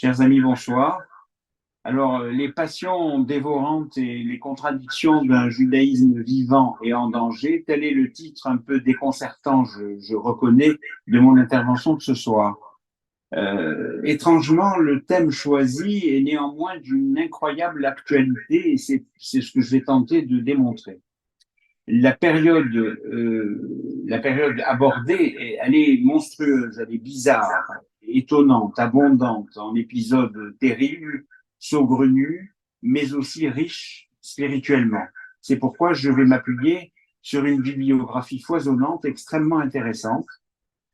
Chers amis, bonsoir. Alors, les passions dévorantes et les contradictions d'un judaïsme vivant et en danger, tel est le titre un peu déconcertant, je reconnais, de mon intervention de ce soir. Étrangement, le thème choisi est néanmoins d'une incroyable actualité et c'est ce que je vais tenter de démontrer. La période abordée, elle est monstrueuse, elle est bizarre, étonnante, abondante, en épisodes terribles, saugrenus, mais aussi riches spirituellement. C'est pourquoi je vais m'appuyer sur une bibliographie foisonnante, extrêmement intéressante.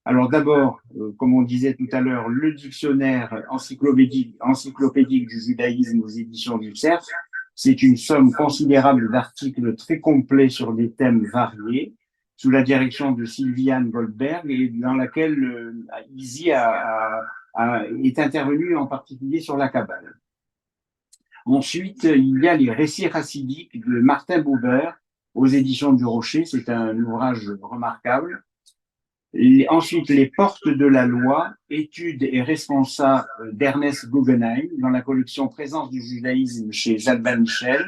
Alors d'abord, comme on disait tout à l'heure, le dictionnaire encyclopédique du judaïsme aux éditions du CERF. C'est une somme considérable d'articles très complets sur des thèmes variés, sous la direction de Sylviane Goldberg, et dans laquelle Izzy est intervenu en particulier sur la Kabbale. Ensuite, il y a les récits chassidiques de Martin Buber aux éditions du Rocher. C'est un ouvrage remarquable. Ensuite, les portes de la loi, études et responsables d'Ernest Guggenheim dans la collection Présence du judaïsme chez Zalman Michel.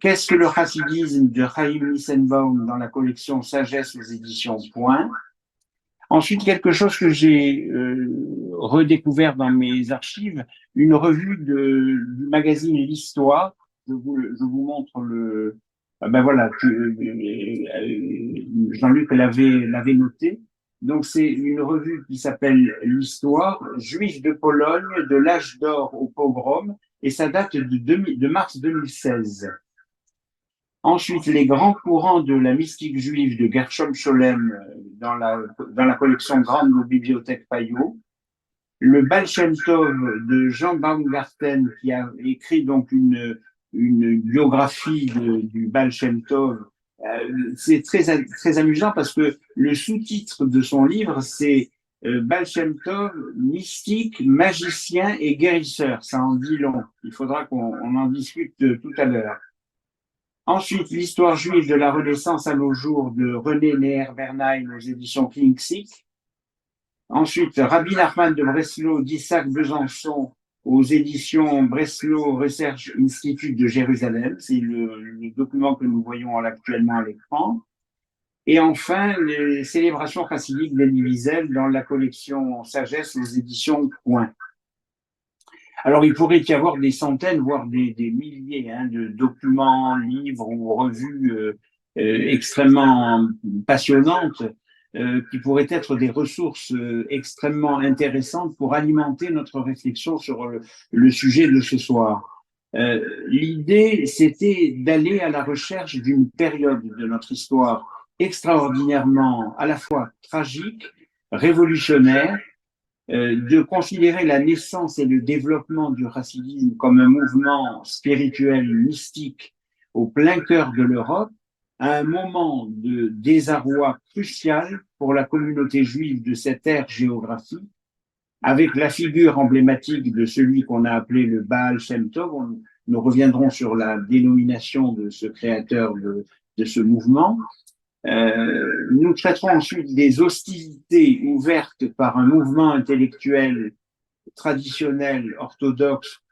Qu'est-ce que le chassidisme de Chaim Nissenbaum dans la collection Sagesse aux éditions Point. Ensuite, quelque chose que j'ai redécouvert dans mes archives, une revue du magazine L'Histoire. Je vous montre le. Ben voilà, Jean-Luc l'avait noté. Donc, c'est une revue qui s'appelle L'Histoire, Juifs de Pologne, de l'âge d'or au pogrom, et ça date de mars 2016. Ensuite, les grands courants de la mystique juive de Gershom Scholem dans la collection grande de Bibliothèque Payot. Le Baal Shem Tov de Jean Baumgarten, qui a écrit donc une biographie du Baal Shem Tov. C'est très amusant parce que le sous-titre de son livre, c'est Baal Shem Tov, mystique, magicien et guérisseur. Ça en dit long. Il faudra qu'on en discute tout à l'heure. Ensuite, l'histoire juive de la Renaissance à nos jours de René Neher-Bernheim aux éditions Klingsik. Ensuite, Rabbi Nachman de Breslau d'Isaac Besançon aux éditions Breslau Research Institute de Jérusalem. C'est le document que nous voyons actuellement à l'écran. Et enfin, les célébrations chassidiques d'Elie Wiesel dans la collection Sagesse aux éditions Point. Alors, il pourrait y avoir des centaines, voire des milliers de documents, livres ou revues extrêmement passionnantes qui pourraient être des ressources extrêmement intéressantes pour alimenter notre réflexion sur le sujet de ce soir. L'idée, c'était d'aller à la recherche d'une période de notre histoire extraordinairement à la fois tragique, révolutionnaire, de considérer la naissance et le développement du chassidisme comme un mouvement spirituel mystique au plein cœur de l'Europe, à un moment de désarroi crucial pour la communauté juive de cette ère géographique, avec la figure emblématique de celui qu'on a appelé le Baal Shem Tov. Nous reviendrons sur la dénomination de ce créateur de ce mouvement. Nous traiterons ensuite des hostilités ouvertes par un mouvement intellectuel traditionnel, orthodoxe,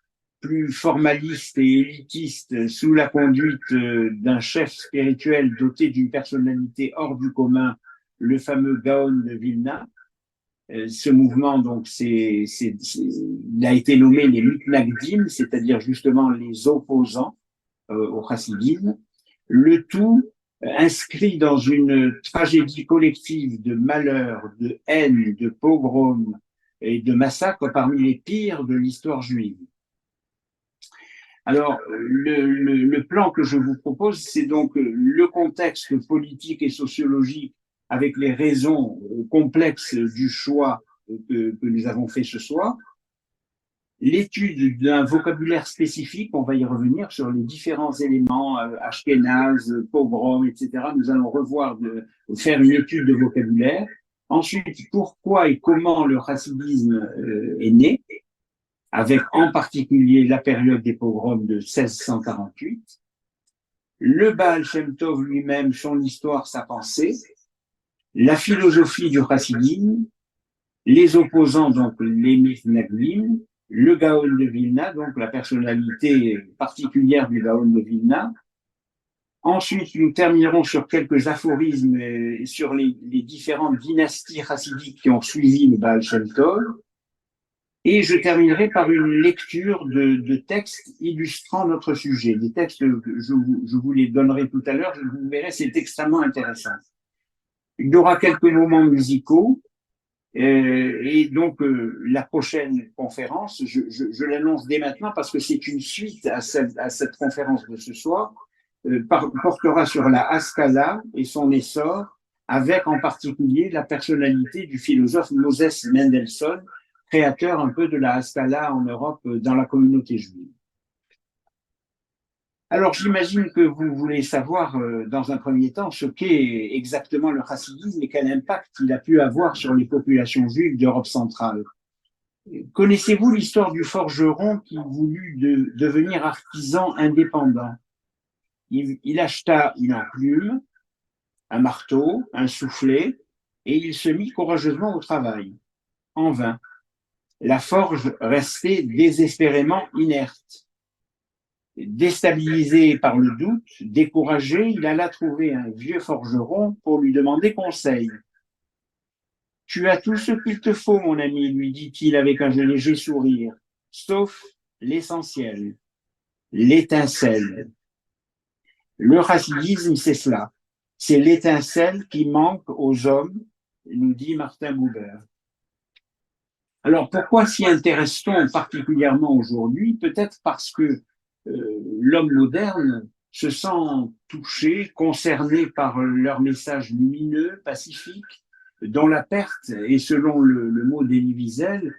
plus formaliste et élitiste, sous la conduite d'un chef spirituel doté d'une personnalité hors du commun, le fameux Gaon de Vilna. Ce mouvement, donc, il a été nommé les Mitnagdim, c'est-à-dire justement les opposants au chassidisme. Le tout inscrit dans une tragédie collective de malheur, de haine, de pogrom et de massacres parmi les pires de l'histoire juive. Alors, le plan que je vous propose, c'est donc le contexte politique et sociologique avec les raisons complexes du choix que nous avons fait ce soir, l'étude d'un vocabulaire spécifique, on va y revenir sur les différents éléments, ashkénazes, pogrom, etc. Nous allons faire une étude de vocabulaire. Ensuite, pourquoi et comment le chassidisme est né, avec en particulier la période des pogroms de 1648. Le Baal Shem Tov lui-même, son histoire, sa pensée, la philosophie du chassidisme, Les opposants, donc les Mithnagdim, le Gaon de Vilna, donc la personnalité particulière du Gaon de Vilna. Ensuite, nous terminerons sur quelques aphorismes sur les différentes dynasties chassidiques qui ont suivi le Baal Shem Tov. Et je terminerai par une lecture de textes illustrant notre sujet. Des textes que je vous les donnerai tout à l'heure, vous verrez, c'est extrêmement intéressant. Il y aura quelques moments musicaux. Et donc, la prochaine conférence, je l'annonce dès maintenant parce que c'est une suite à cette conférence de ce soir, portera sur la Haskalah et son essor, avec en particulier la personnalité du philosophe Moses Mendelssohn, créateur un peu de la Haskalah en Europe dans la communauté juive. Alors, j'imagine que vous voulez savoir, dans un premier temps, ce qu'est exactement le chassidisme et quel impact il a pu avoir sur les populations juives d'Europe centrale. Connaissez-vous l'histoire du forgeron qui voulut devenir artisan indépendant? Il acheta une enclume, un marteau, un soufflet, et il se mit courageusement au travail. En vain. La forge restait désespérément inerte. Déstabilisé par le doute, découragé, il alla trouver un vieux forgeron pour lui demander conseil. « Tu as tout ce qu'il te faut, mon ami, lui dit-il avec un léger sourire, sauf l'essentiel, l'étincelle. Le chassidisme, c'est cela. C'est l'étincelle qui manque aux hommes, nous dit Martin Buber. Alors, pourquoi s'y intéresse-t-on particulièrement aujourd'hui? Peut-être parce que l'homme moderne se sent touché, concerné par leur message lumineux, pacifique, dont la perte est, selon le mot d'Elie Wiesel,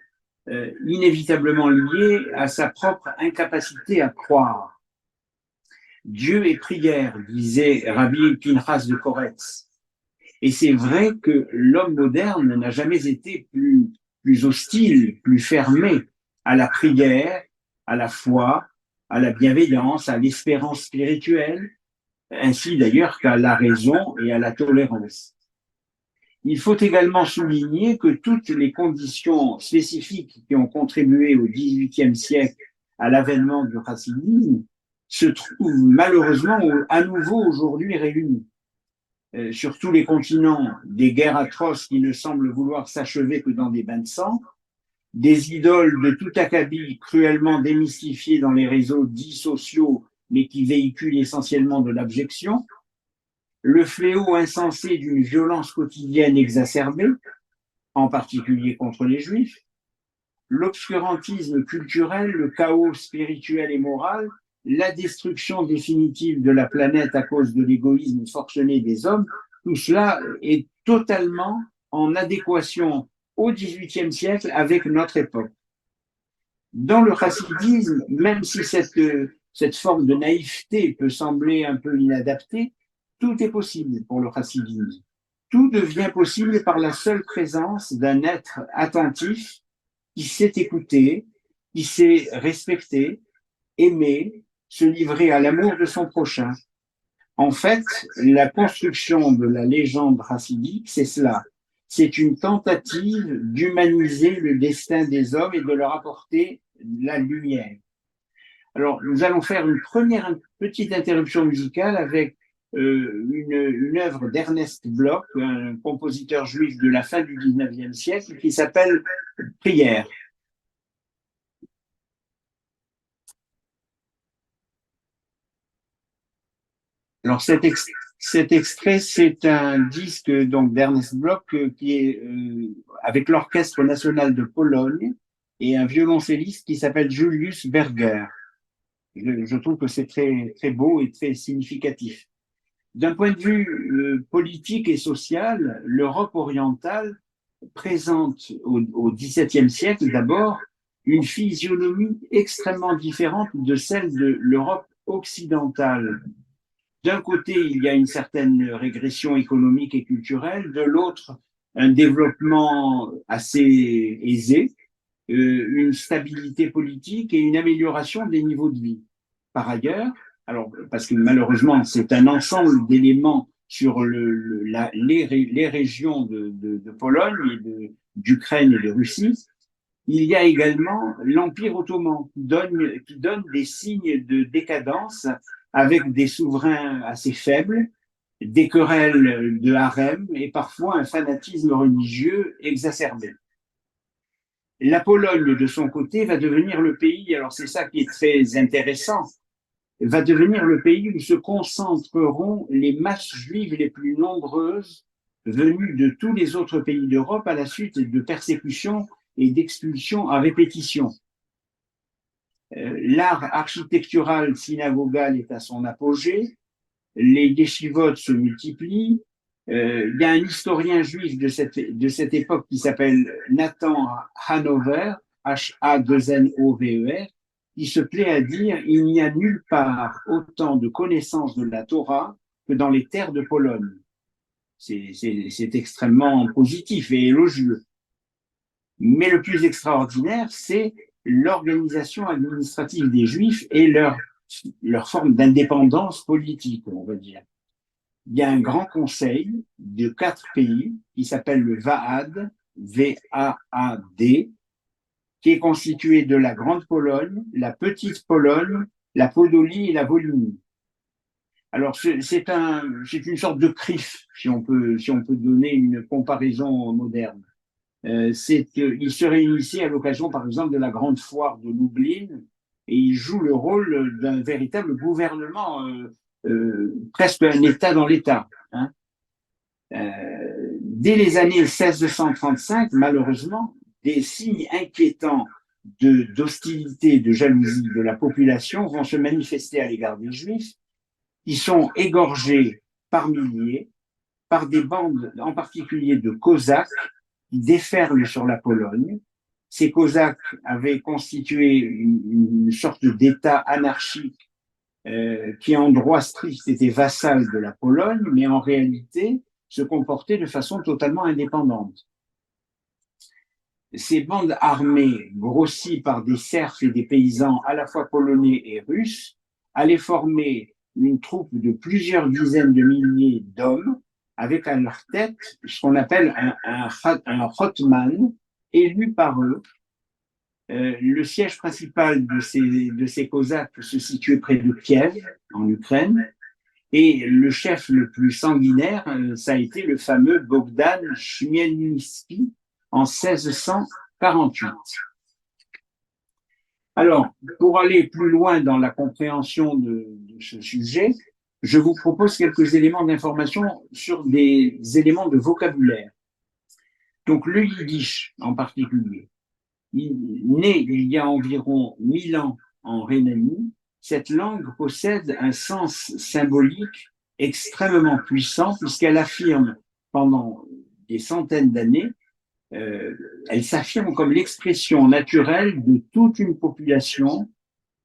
inévitablement liée à sa propre incapacité à croire. Dieu est prière, disait Rabbi Pinchas de Koretz. Et c'est vrai que l'homme moderne n'a jamais été plus hostile, plus fermé à la prière, à la foi, à la bienveillance, à l'espérance spirituelle, ainsi d'ailleurs qu'à la raison et à la tolérance. Il faut également souligner que toutes les conditions spécifiques qui ont contribué au XVIIIe siècle à l'avènement du chassidisme se trouvent malheureusement à nouveau aujourd'hui réunies. Sur tous les continents, des guerres atroces qui ne semblent vouloir s'achever que dans des bains de sang, des idoles de tout acabit cruellement démystifiées dans les réseaux dits sociaux, mais qui véhiculent essentiellement de l'abjection, le fléau insensé d'une violence quotidienne exacerbée, en particulier contre les Juifs, l'obscurantisme culturel, le chaos spirituel et moral, la destruction définitive de la planète à cause de l'égoïsme forcené des hommes, tout cela est totalement en adéquation au XVIIIe siècle avec notre époque. Dans le chassidisme, même si cette forme de naïveté peut sembler un peu inadaptée, tout est possible pour le chassidisme. Tout devient possible par la seule présence d'un être attentif qui sait écouter, qui sait respecter, aimer, se livrer à l'amour de son prochain. En fait, la construction de la légende chassidique, c'est cela. C'est une tentative d'humaniser le destin des hommes et de leur apporter la lumière. Alors, nous allons faire une petite interruption musicale avec une œuvre d'Ernest Bloch, un compositeur juif de la fin du XIXe siècle, qui s'appelle Prière. Alors cet extrait, c'est un disque donc d'Ernest Bloch qui est avec l'Orchestre national de Pologne et un violoncelliste qui s'appelle Julius Berger. Je trouve que c'est très, très beau et très significatif. D'un point de vue politique et social, l'Europe orientale présente au XVIIe siècle d'abord une physionomie extrêmement différente de celle de l'Europe occidentale. D'un côté, il y a une certaine régression économique et culturelle, de l'autre, un développement assez aisé, une stabilité politique et une amélioration des niveaux de vie. Par ailleurs, alors, parce que malheureusement, c'est un ensemble d'éléments sur les régions de Pologne et d'Ukraine et de Russie, il y a également l'Empire ottoman qui donne des signes de décadence avec des souverains assez faibles, des querelles de harem et parfois un fanatisme religieux exacerbé. La Pologne, de son côté, va devenir le pays, alors c'est ça qui est très intéressant, va devenir le pays où se concentreront les masses juives les plus nombreuses venues de tous les autres pays d'Europe à la suite de persécutions et d'expulsions à répétition. L'art architectural synagogal est à son apogée, les yeshivotes se multiplient. Il y a un historien juif de cette époque qui s'appelle Nathan Hanover, H-A-2-N-O-V-E-R, qui se plaît à dire il n'y a nulle part autant de connaissances de la Torah que dans les terres de Pologne. C'est extrêmement positif et élogieux. Mais le plus extraordinaire, c'est l'organisation administrative des Juifs et leur forme d'indépendance politique, on va dire. Il y a un grand conseil de 4 pays qui s'appelle le VAAD, V-A-A-D, qui est constitué de la Grande Pologne, la Petite Pologne, la Podolie et la Volhynie. Alors, c'est une sorte de CRIF, si on peut donner une comparaison moderne. Il se réunissait à l'occasion, par exemple, de la grande foire de Lublin, et il joue le rôle d'un véritable gouvernement, presque un État dans l'État. Hein. Dès les années 1635, malheureusement, des signes inquiétants d'hostilité, de jalousie de la population vont se manifester à l'égard des Juifs, qui sont égorgés par milliers par des bandes, en particulier de Cosaques, qui déferlent sur la Pologne. Ces Cosaques avaient constitué une sorte d'État anarchique qui, en droit strict, était vassal de la Pologne, mais en réalité se comportait de façon totalement indépendante. Ces bandes armées, grossies par des serfs et des paysans à la fois polonais et russes, allaient former une troupe de plusieurs dizaines de milliers d'hommes, avec à leur tête ce qu'on appelle un Hotman, élu par eux. Le siège principal de ces Cosaques se situait près de Kiev, en Ukraine, et le chef le plus sanguinaire, ça a été le fameux Bogdan Chmielnicki en 1648. Alors, pour aller plus loin dans la compréhension de ce sujet, je vous propose quelques éléments d'information sur des éléments de vocabulaire. Donc, le yiddish en particulier, né il y a environ 1000 ans en Rhénanie, cette langue possède un sens symbolique extrêmement puissant puisqu'elle affirme pendant des centaines d'années, elle s'affirme comme l'expression naturelle de toute une population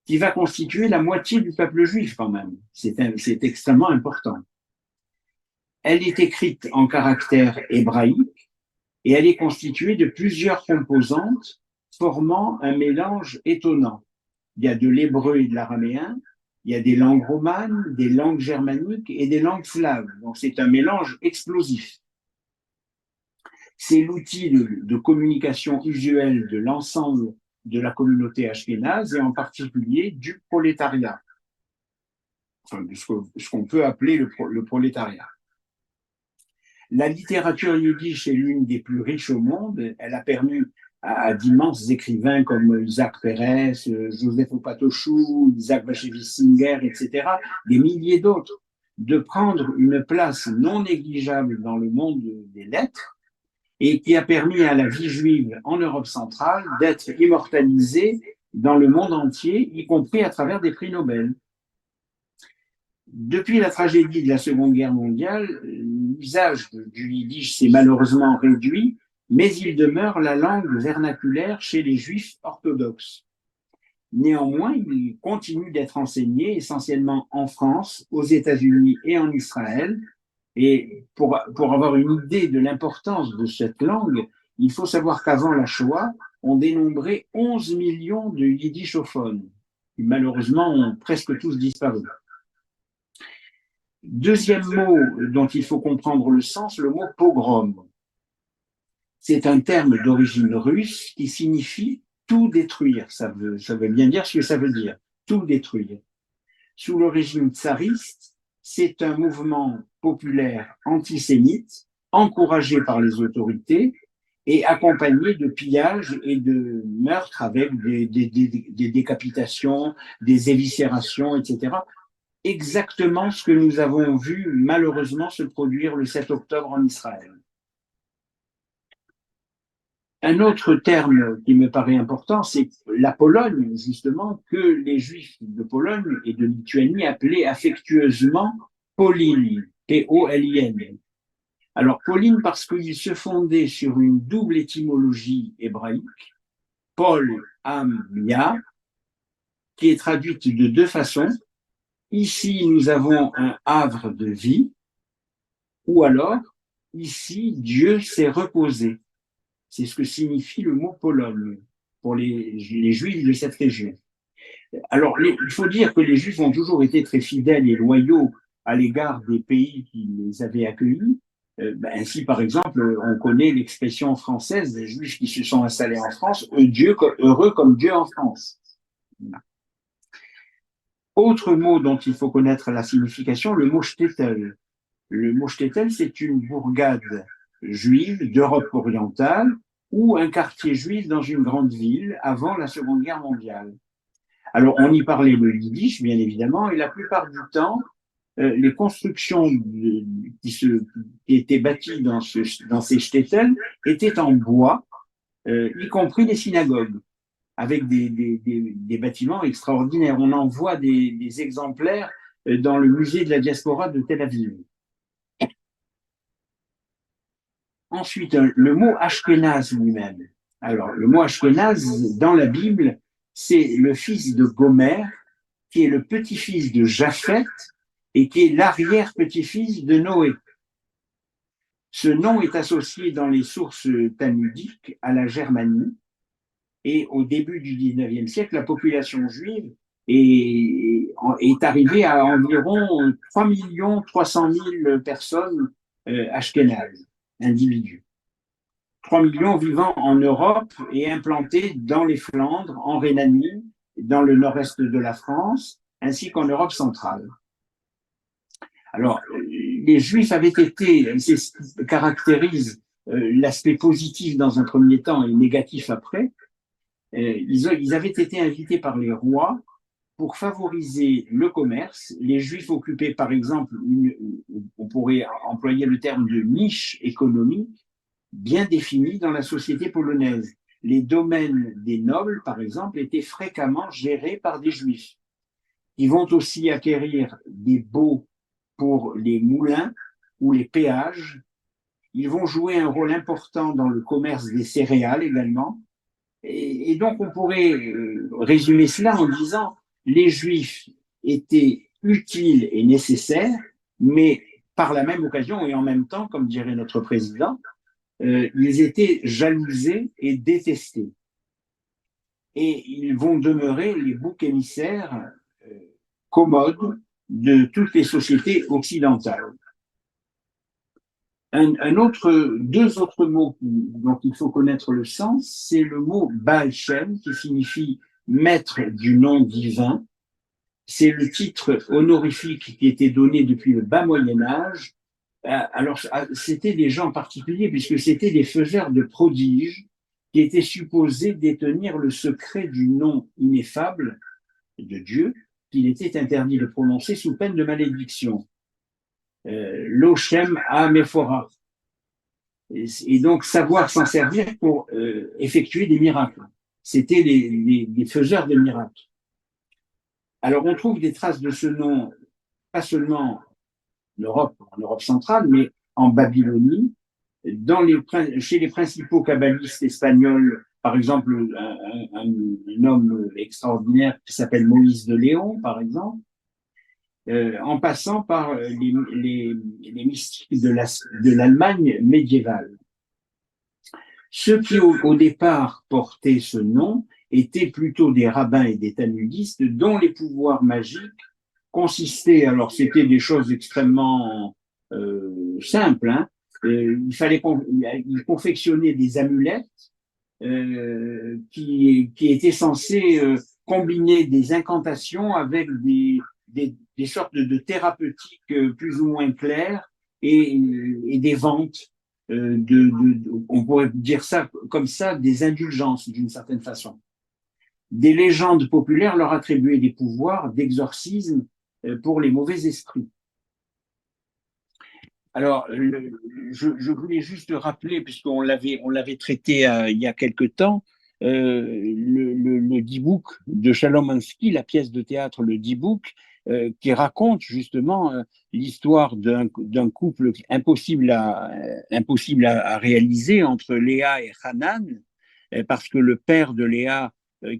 qui va constituer la moitié du peuple juif quand même. C'est extrêmement important. Elle est écrite en caractère hébraïque et elle est constituée de plusieurs composantes formant un mélange étonnant. Il y a de l'hébreu et de l'araméen, il y a des langues romanes, des langues germaniques et des langues slaves. Donc c'est un mélange explosif. C'est l'outil de communication usuel de l'ensemble de la communauté ashkénaze et en particulier du prolétariat, enfin, de ce qu'on peut appeler le prolétariat. La littérature yiddish est l'une des plus riches au monde. Elle a permis à d'immenses écrivains comme Isaac Perez, Joseph Opatochou, Isaac Bashevis Singer, etc., des milliers d'autres, de prendre une place non négligeable dans le monde des lettres et qui a permis à la vie juive en Europe centrale d'être immortalisée dans le monde entier, y compris à travers des prix Nobel. Depuis la tragédie de la Seconde Guerre mondiale, l'usage du yiddish s'est malheureusement réduit, mais il demeure la langue vernaculaire chez les juifs orthodoxes. Néanmoins, il continue d'être enseigné essentiellement en France, aux États-Unis et en Israël. Et pour avoir une idée de l'importance de cette langue, il faut savoir qu'avant la Shoah, on dénombrait 11 millions de yiddishophones, qui malheureusement ont presque tous disparu. Deuxième mot dont il faut comprendre le sens, le mot pogrom. C'est un terme d'origine russe qui signifie tout détruire. Ça veut bien dire ce que ça veut dire, tout détruire. Sous le régime tsariste, c'est un mouvement populaire antisémite, encouragé par les autorités et accompagné de pillages et de meurtres avec des décapitations, des éviscérations, etc. Exactement ce que nous avons vu malheureusement se produire le 7 octobre en Israël. Un autre terme qui me paraît important, c'est la Pologne, justement, que les Juifs de Pologne et de Lituanie appelaient affectueusement Polin, P-O-L-I-N. Alors, Pauline, parce qu'il se fondait sur une double étymologie hébraïque, Paul, Am, Ya, qui est traduite de deux façons. Ici, nous avons un havre de vie, ou alors, ici, Dieu s'est reposé. C'est ce que signifie le mot Pologne pour les Juifs de cette région. Alors, il faut dire que les Juifs ont toujours été très fidèles et loyaux à l'égard des pays qui les avaient accueillis. Ainsi, par exemple, on connaît l'expression française des Juifs qui se sont installés en France, heureux comme Dieu en France. Autre mot dont il faut connaître la signification, le mot shtetl. Le mot shtetl, c'est une bourgade juive d'Europe orientale ou un quartier juif dans une grande ville avant la Seconde Guerre mondiale. Alors, on y parlait le yiddish, bien évidemment, et la plupart du temps, les constructions qui étaient bâties dans ces shtetl étaient en bois, y compris les synagogues, avec des bâtiments extraordinaires. On en voit des exemplaires dans le musée de la diaspora de Tel Aviv. Ensuite, le mot Ashkenaz lui-même. Alors, le mot Ashkenaz, dans la Bible, c'est le fils de Gomer, qui est le petit-fils de Japhet et qui est l'arrière-petit-fils de Noé. Ce nom est associé dans les sources talmudiques à la Germanie, et au début du 19e siècle, la population juive est arrivée à environ 3 300 000 personnes ashkénazes, individus. 3 millions vivant en Europe et implantés dans les Flandres, en Rhénanie, dans le nord-est de la France, ainsi qu'en Europe centrale. Alors, les Juifs avaient été, c'est ce qui caractérise l'aspect positif dans un premier temps et négatif après, ils avaient été invités par les rois pour favoriser le commerce. Les Juifs occupaient, par exemple, on pourrait employer le terme de niche économique bien définie dans la société polonaise. Les domaines des nobles, par exemple, étaient fréquemment gérés par des Juifs. Ils vont aussi acquérir des baux pour les moulins ou les péages. Ils vont jouer un rôle important dans le commerce des céréales également. Et donc, on pourrait résumer cela en disant les Juifs étaient utiles et nécessaires, mais par la même occasion et en même temps, comme dirait notre président, ils étaient jalousés et détestés. Et ils vont demeurer les boucs émissaires commodes de toutes les sociétés occidentales. Deux autres mots dont il faut connaître le sens, c'est le mot Baal Shem, qui signifie maître du nom divin. C'est le titre honorifique qui était donné depuis le bas Moyen-Âge. Alors, c'était des gens particuliers, puisque c'était des faiseurs de prodiges qui étaient supposés détenir le secret du nom ineffable de Dieu, qu'il était interdit de prononcer sous peine de malédiction. Lo Shem Ha Mephora. Et donc savoir s'en servir pour effectuer des miracles. C'était des faiseurs de miracles. Alors on trouve des traces de ce nom, pas seulement en Europe centrale, mais en Babylonie, chez les principaux kabbalistes espagnols, par exemple un homme extraordinaire qui s'appelle Moïse de Léon, par exemple, en passant par les mystiques de l'Allemagne médiévale. Ceux qui, au départ, portaient ce nom étaient plutôt des rabbins et des talmudistes dont les pouvoirs magiques consistaient, alors c'était des choses extrêmement simples, hein, il confectionnait des amulettes qui étaient censées combiner des incantations avec des sortes de thérapeutiques plus ou moins claires et des ventes. On pourrait dire ça comme ça, des indulgences d'une certaine façon. Des légendes populaires leur attribuaient des pouvoirs d'exorcisme pour les mauvais esprits. Alors, je voulais juste rappeler, on l'avait traité il y a quelque temps, le Dibouk de Chalomansky, la pièce de théâtre Le Dibouk, qui raconte justement l'histoire d'un couple impossible à réaliser entre Léa et Hanan, parce que le père de Léa,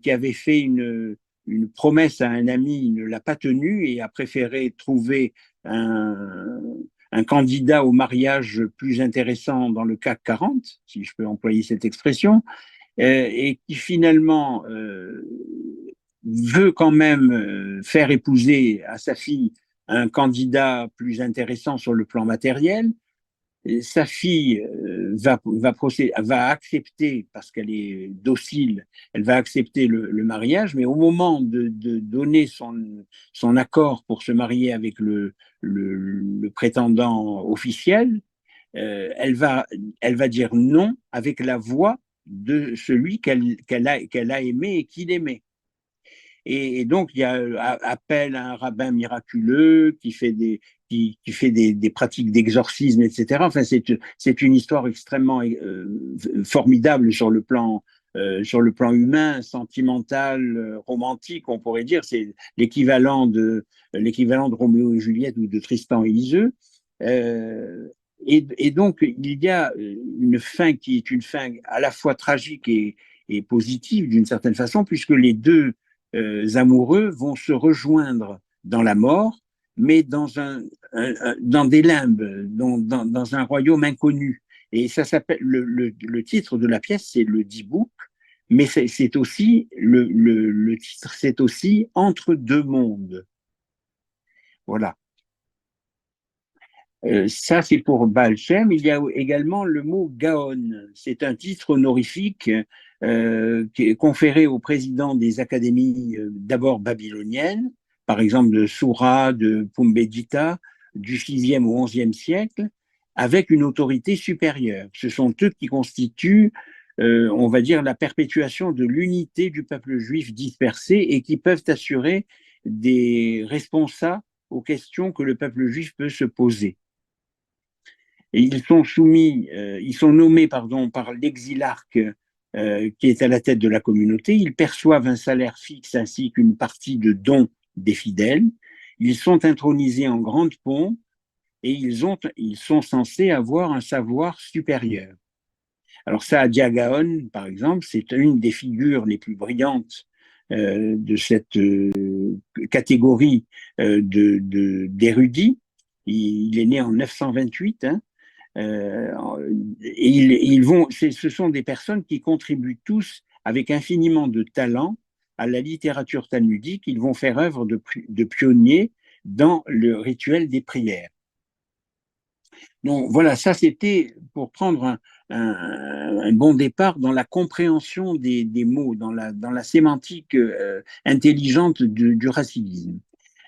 qui avait fait une promesse à un ami, ne l'a pas tenue et a préféré trouver un candidat au mariage plus intéressant dans le CAC 40, si je peux employer cette expression, et qui finalement veut quand même faire épouser à sa fille un candidat plus intéressant sur le plan matériel. Sa fille va accepter, parce qu'elle est docile, elle va accepter le mariage, mais au moment de donner son accord pour se marier avec le prétendant officiel, elle va dire non avec la voix de celui qu'elle a aimé et qu'il aimait. Et donc, il y a appel à un rabbin miraculeux qui fait des pratiques d'exorcisme, etc. Enfin, c'est une histoire extrêmement formidable sur le plan humain, sentimental, romantique, on pourrait dire. C'est l'équivalent de Roméo et Juliette ou de Tristan et Iseult. Et donc, il y a une fin qui est une fin à la fois tragique et positive d'une certaine façon, puisque les deux amoureux vont se rejoindre dans la mort, mais dans des limbes, dans un royaume inconnu. Et ça s'appelle le titre de la pièce, c'est le Dibouk, mais c'est aussi le titre, c'est aussi Entre deux mondes. Voilà. Ça, c'est pour Baal Shem. Il y a également le mot Gaon. C'est un titre honorifique qui est conféré au président des académies d'abord babyloniennes, par exemple de Soura, de Pumbedita, du 6e au 11e siècle, avec une autorité supérieure. Ce sont eux qui constituent, on va dire, la perpétuation de l'unité du peuple juif dispersé et qui peuvent assurer des responsables aux questions que le peuple juif peut se poser. Et ils sont nommés pardon, par l'exilarque qui est à la tête de la communauté. Ils perçoivent un salaire fixe ainsi qu'une partie de dons des fidèles. Ils sont intronisés en grande pompe et ils sont censés avoir un savoir supérieur. Alors Saadia Gaon, par exemple, c'est une des figures les plus brillantes de cette catégorie d'érudits. Il est né en 928, hein, ce sont des personnes qui contribuent tous avec infiniment de talent à la littérature talmudique. Ils vont faire œuvre de pionniers dans le rituel des prières. Donc voilà, ça c'était pour prendre un bon départ dans la compréhension des mots, dans la sémantique intelligente du racilisme.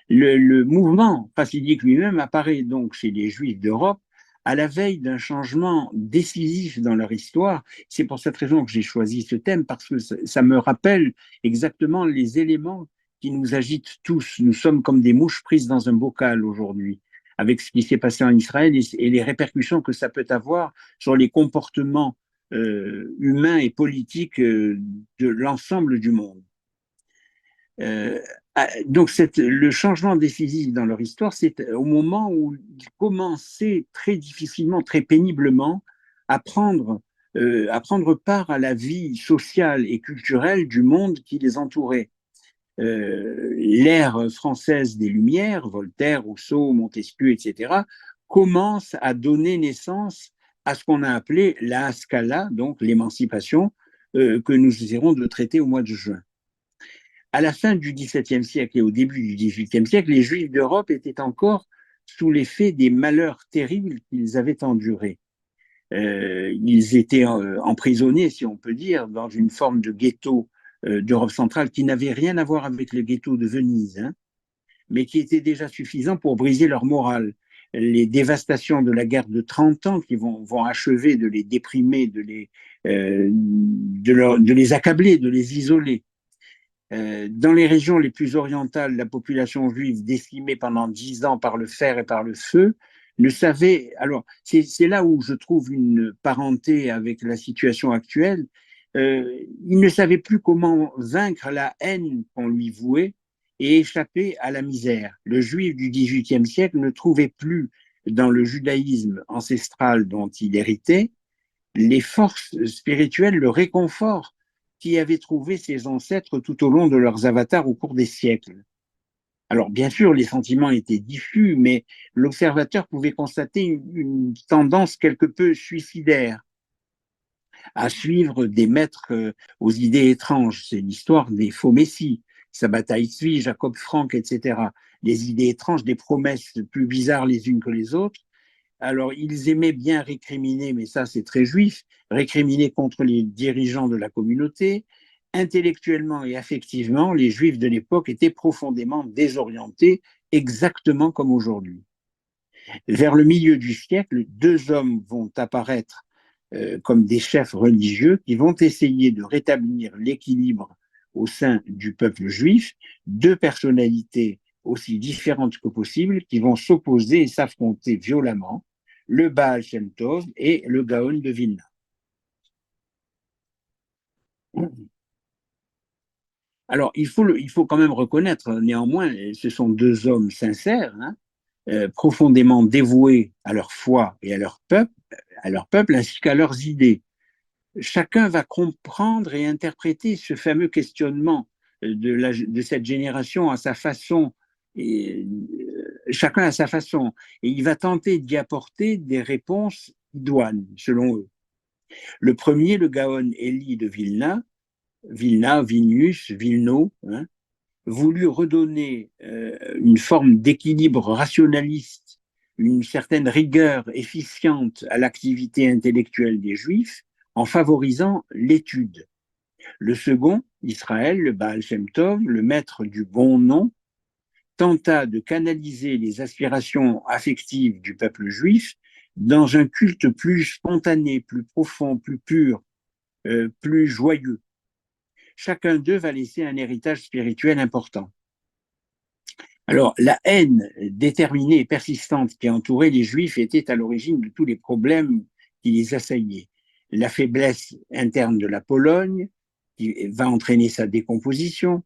Le mouvement racidique lui-même apparaît donc chez les Juifs d'Europe à la veille d'un changement décisif dans leur histoire. C'est pour cette raison que j'ai choisi ce thème, parce que ça me rappelle exactement les éléments qui nous agitent tous. Nous sommes comme des mouches prises dans un bocal aujourd'hui, avec ce qui s'est passé en Israël et les répercussions que ça peut avoir sur les comportements humains et politiques de l'ensemble du monde. Donc le changement décisif dans leur histoire, c'est au moment où ils commençaient très difficilement, très péniblement à prendre part à la vie sociale et culturelle du monde qui les entourait. L'ère française des Lumières, Voltaire, Rousseau, Montesquieu, etc., commence à donner naissance à ce qu'on a appelé la Haskalah, donc l'émancipation, que nous essaierons de traiter au mois de juin. À la fin du XVIIe siècle et au début du XVIIIe siècle, les Juifs d'Europe étaient encore sous l'effet des malheurs terribles qu'ils avaient endurés. Ils étaient emprisonnés, si on peut dire, dans une forme de ghetto d'Europe centrale qui n'avait rien à voir avec le ghetto de Venise, hein, mais qui était déjà suffisant pour briser leur morale. Les dévastations de la guerre de 30 ans qui vont achever de les déprimer, de les accabler, de les isoler. Dans les régions les plus orientales, la population juive, décimée pendant 10 ans par le fer et par le feu, ne savait. Alors, c'est là où je trouve une parenté avec la situation actuelle. Il ne savait plus comment vaincre la haine qu'on lui vouait et échapper à la misère. Le juif du XVIIIe siècle ne trouvait plus dans le judaïsme ancestral dont il héritait les forces spirituelles, le réconfort qui avaient trouvé ses ancêtres tout au long de leurs avatars au cours des siècles. Alors, bien sûr, les sentiments étaient diffus, mais l'observateur pouvait constater une tendance quelque peu suicidaire à suivre des maîtres aux idées étranges. C'est l'histoire des faux messies, Sabbatai Tzvi, Jacob Frank, etc. Des idées étranges, des promesses plus bizarres les unes que les autres. Alors, ils aimaient bien récriminer, mais ça c'est très juif, récriminer contre les dirigeants de la communauté. Intellectuellement et affectivement, les juifs de l'époque étaient profondément désorientés, exactement comme aujourd'hui. Vers le milieu du siècle, deux hommes vont apparaître comme des chefs religieux qui vont essayer de rétablir l'équilibre au sein du peuple juif, deux personnalités aussi différentes que possible qui vont s'opposer et s'affronter violemment, le Baal Shem Tov et le Gaon de Vilna. Alors, il faut quand même reconnaître, néanmoins, ce sont deux hommes sincères, hein, profondément dévoués à leur foi et à leur peuple ainsi qu'à leurs idées. Chacun va comprendre et interpréter ce fameux questionnement de cette génération à sa façon, et, chacun à sa façon, et il va tenter d'y apporter des réponses idoines, selon eux. Le premier, le Gaon Élie de Vilna, Vilnius, Vilno, hein, voulut redonner une forme d'équilibre rationaliste, une certaine rigueur efficiente à l'activité intellectuelle des Juifs en favorisant l'étude. Le second, Israël, le Baal Shem Tov, le maître du bon nom, tenta de canaliser les aspirations affectives du peuple juif dans un culte plus spontané, plus profond, plus pur, plus joyeux. Chacun d'eux va laisser un héritage spirituel important. Alors, la haine déterminée et persistante qui entourait les Juifs était à l'origine de tous les problèmes qui les assaillaient. La faiblesse interne de la Pologne, qui va entraîner sa décomposition.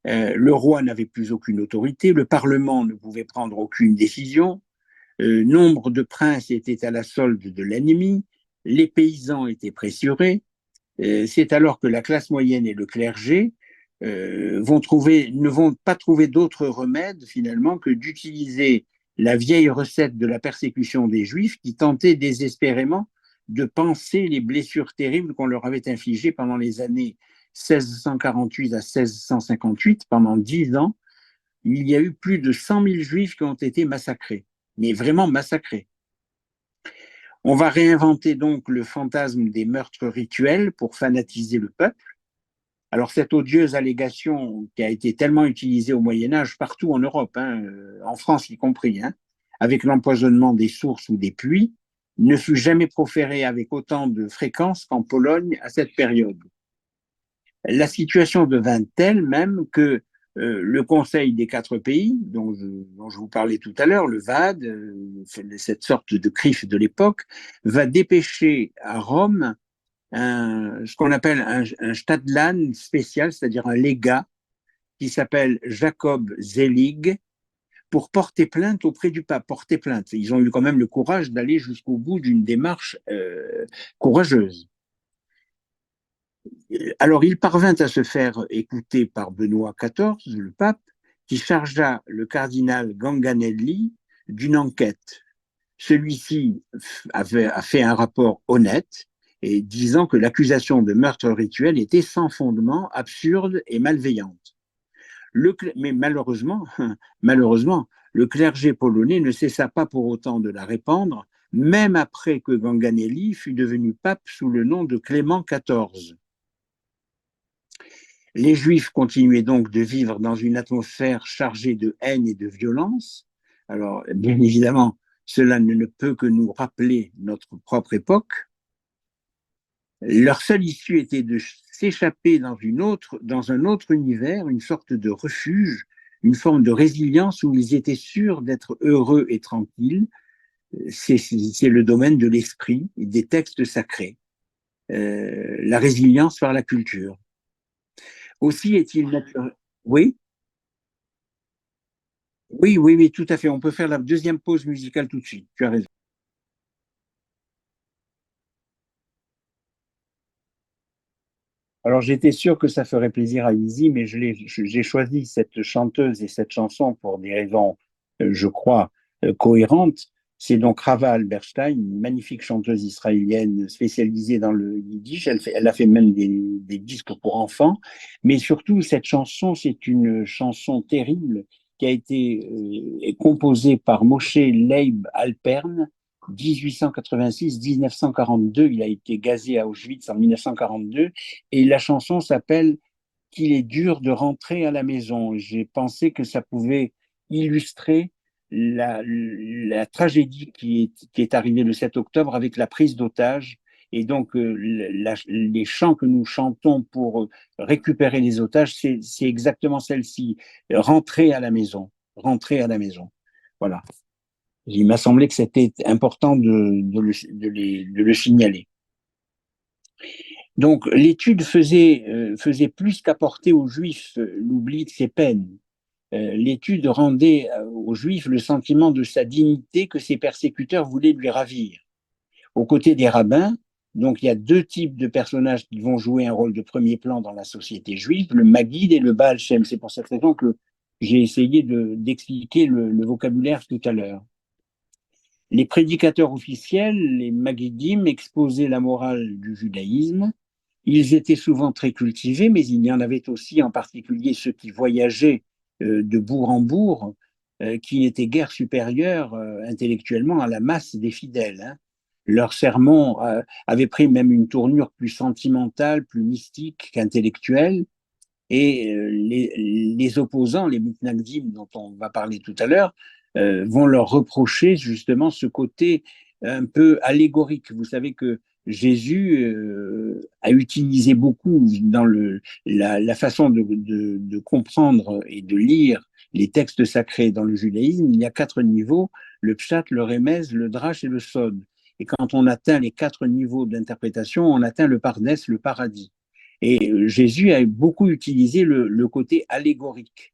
Le roi n'avait plus aucune autorité, le Parlement ne pouvait prendre aucune décision, nombre de princes étaient à la solde de l'ennemi, les paysans étaient pressurés. C'est alors que la classe moyenne et le clergé ne vont pas trouver d'autre remède finalement que d'utiliser la vieille recette de la persécution des Juifs qui tentait désespérément de panser les blessures terribles qu'on leur avait infligées pendant les années 1648 à 1658, pendant 10 ans. Il y a eu plus de 100 000 Juifs qui ont été massacrés, mais vraiment massacrés. On va réinventer donc le fantasme des meurtres rituels pour fanatiser le peuple. Alors cette odieuse allégation qui a été tellement utilisée au Moyen-Âge partout en Europe, hein, en France y compris, hein, avec l'empoisonnement des sources ou des puits, ne fut jamais proférée avec autant de fréquence qu'en Pologne à cette période. La situation devint telle même que le Conseil des 4 pays, dont je vous parlais tout à l'heure, le VAD, cette sorte de CRIF de l'époque, va dépêcher à Rome ce qu'on appelle un Stadtland spécial, c'est-à-dire un légat, qui s'appelle Jacob Selig, pour porter plainte auprès du pape. Porter plainte. Ils ont eu quand même le courage d'aller jusqu'au bout d'une démarche courageuse. Alors, il parvint à se faire écouter par Benoît XIV, le pape, qui chargea le cardinal Ganganelli d'une enquête. Celui-ci a fait un rapport honnête et disant que l'accusation de meurtre rituel était sans fondement, absurde et malveillante. Mais malheureusement, le clergé polonais ne cessa pas pour autant de la répandre, même après que Ganganelli fut devenu pape sous le nom de Clément XIV. Les Juifs continuaient donc de vivre dans une atmosphère chargée de haine et de violence. Alors, bien évidemment, cela ne peut que nous rappeler notre propre époque. Leur seule issue était de s'échapper dans un autre univers, une sorte de refuge, une forme de résilience où ils étaient sûrs d'être heureux et tranquilles. C'est le domaine de l'esprit et des textes sacrés. La résilience par la culture. Aussi est-il naturel. Oui, oui, tout à fait. On peut faire la deuxième pause musicale tout de suite. Tu as raison. Alors, j'étais sûr que ça ferait plaisir à Izzy, mais j'ai choisi cette chanteuse et cette chanson pour des raisons, je crois, cohérentes. C'est donc Rava Alberstein, une magnifique chanteuse israélienne spécialisée dans le yiddish. Elle a fait même des disques pour enfants. Mais surtout, cette chanson, c'est une chanson terrible qui a été composée par Moshe Leib Alpern, 1886-1942. Il a été gazé à Auschwitz en 1942 et la chanson s'appelle Qu'il est dur de rentrer à la maison. J'ai pensé que ça pouvait illustrer la tragédie qui est arrivée le 7 octobre avec la prise d'otages. Et donc, les chants que nous chantons pour récupérer les otages, c'est exactement celle-ci. Rentrer à la maison. Rentrer à la maison. Voilà. Il m'a semblé que c'était important de le signaler. Donc, l'étude faisait plus qu'apporter aux Juifs l'oubli de ses peines. L'étude rendait aux Juifs le sentiment de sa dignité que ses persécuteurs voulaient lui ravir. Aux côtés des rabbins, donc il y a deux types de personnages qui vont jouer un rôle de premier plan dans la société juive, le Maguide et le Baal Shem. C'est pour cette raison que j'ai essayé d'expliquer le vocabulaire tout à l'heure. Les prédicateurs officiels, les Magidim, exposaient la morale du judaïsme. Ils étaient souvent très cultivés, mais il y en avait aussi en particulier ceux qui voyageaient de bourg en bourg, qui n'étaient guère supérieurs intellectuellement à la masse des fidèles. Hein. Leurs sermons avaient pris même une tournure plus sentimentale, plus mystique qu'intellectuelle, et les opposants, les Mitnagdim dont on va parler tout à l'heure, vont leur reprocher justement ce côté un peu allégorique. Vous savez que Jésus a utilisé beaucoup dans la façon de comprendre et de lire les textes sacrés dans le judaïsme. Il y a quatre niveaux, le pshat, le remez, le drash et le sod. Et quand on atteint les quatre niveaux d'interprétation, on atteint le pardes, le paradis. Et Jésus a beaucoup utilisé le côté allégorique.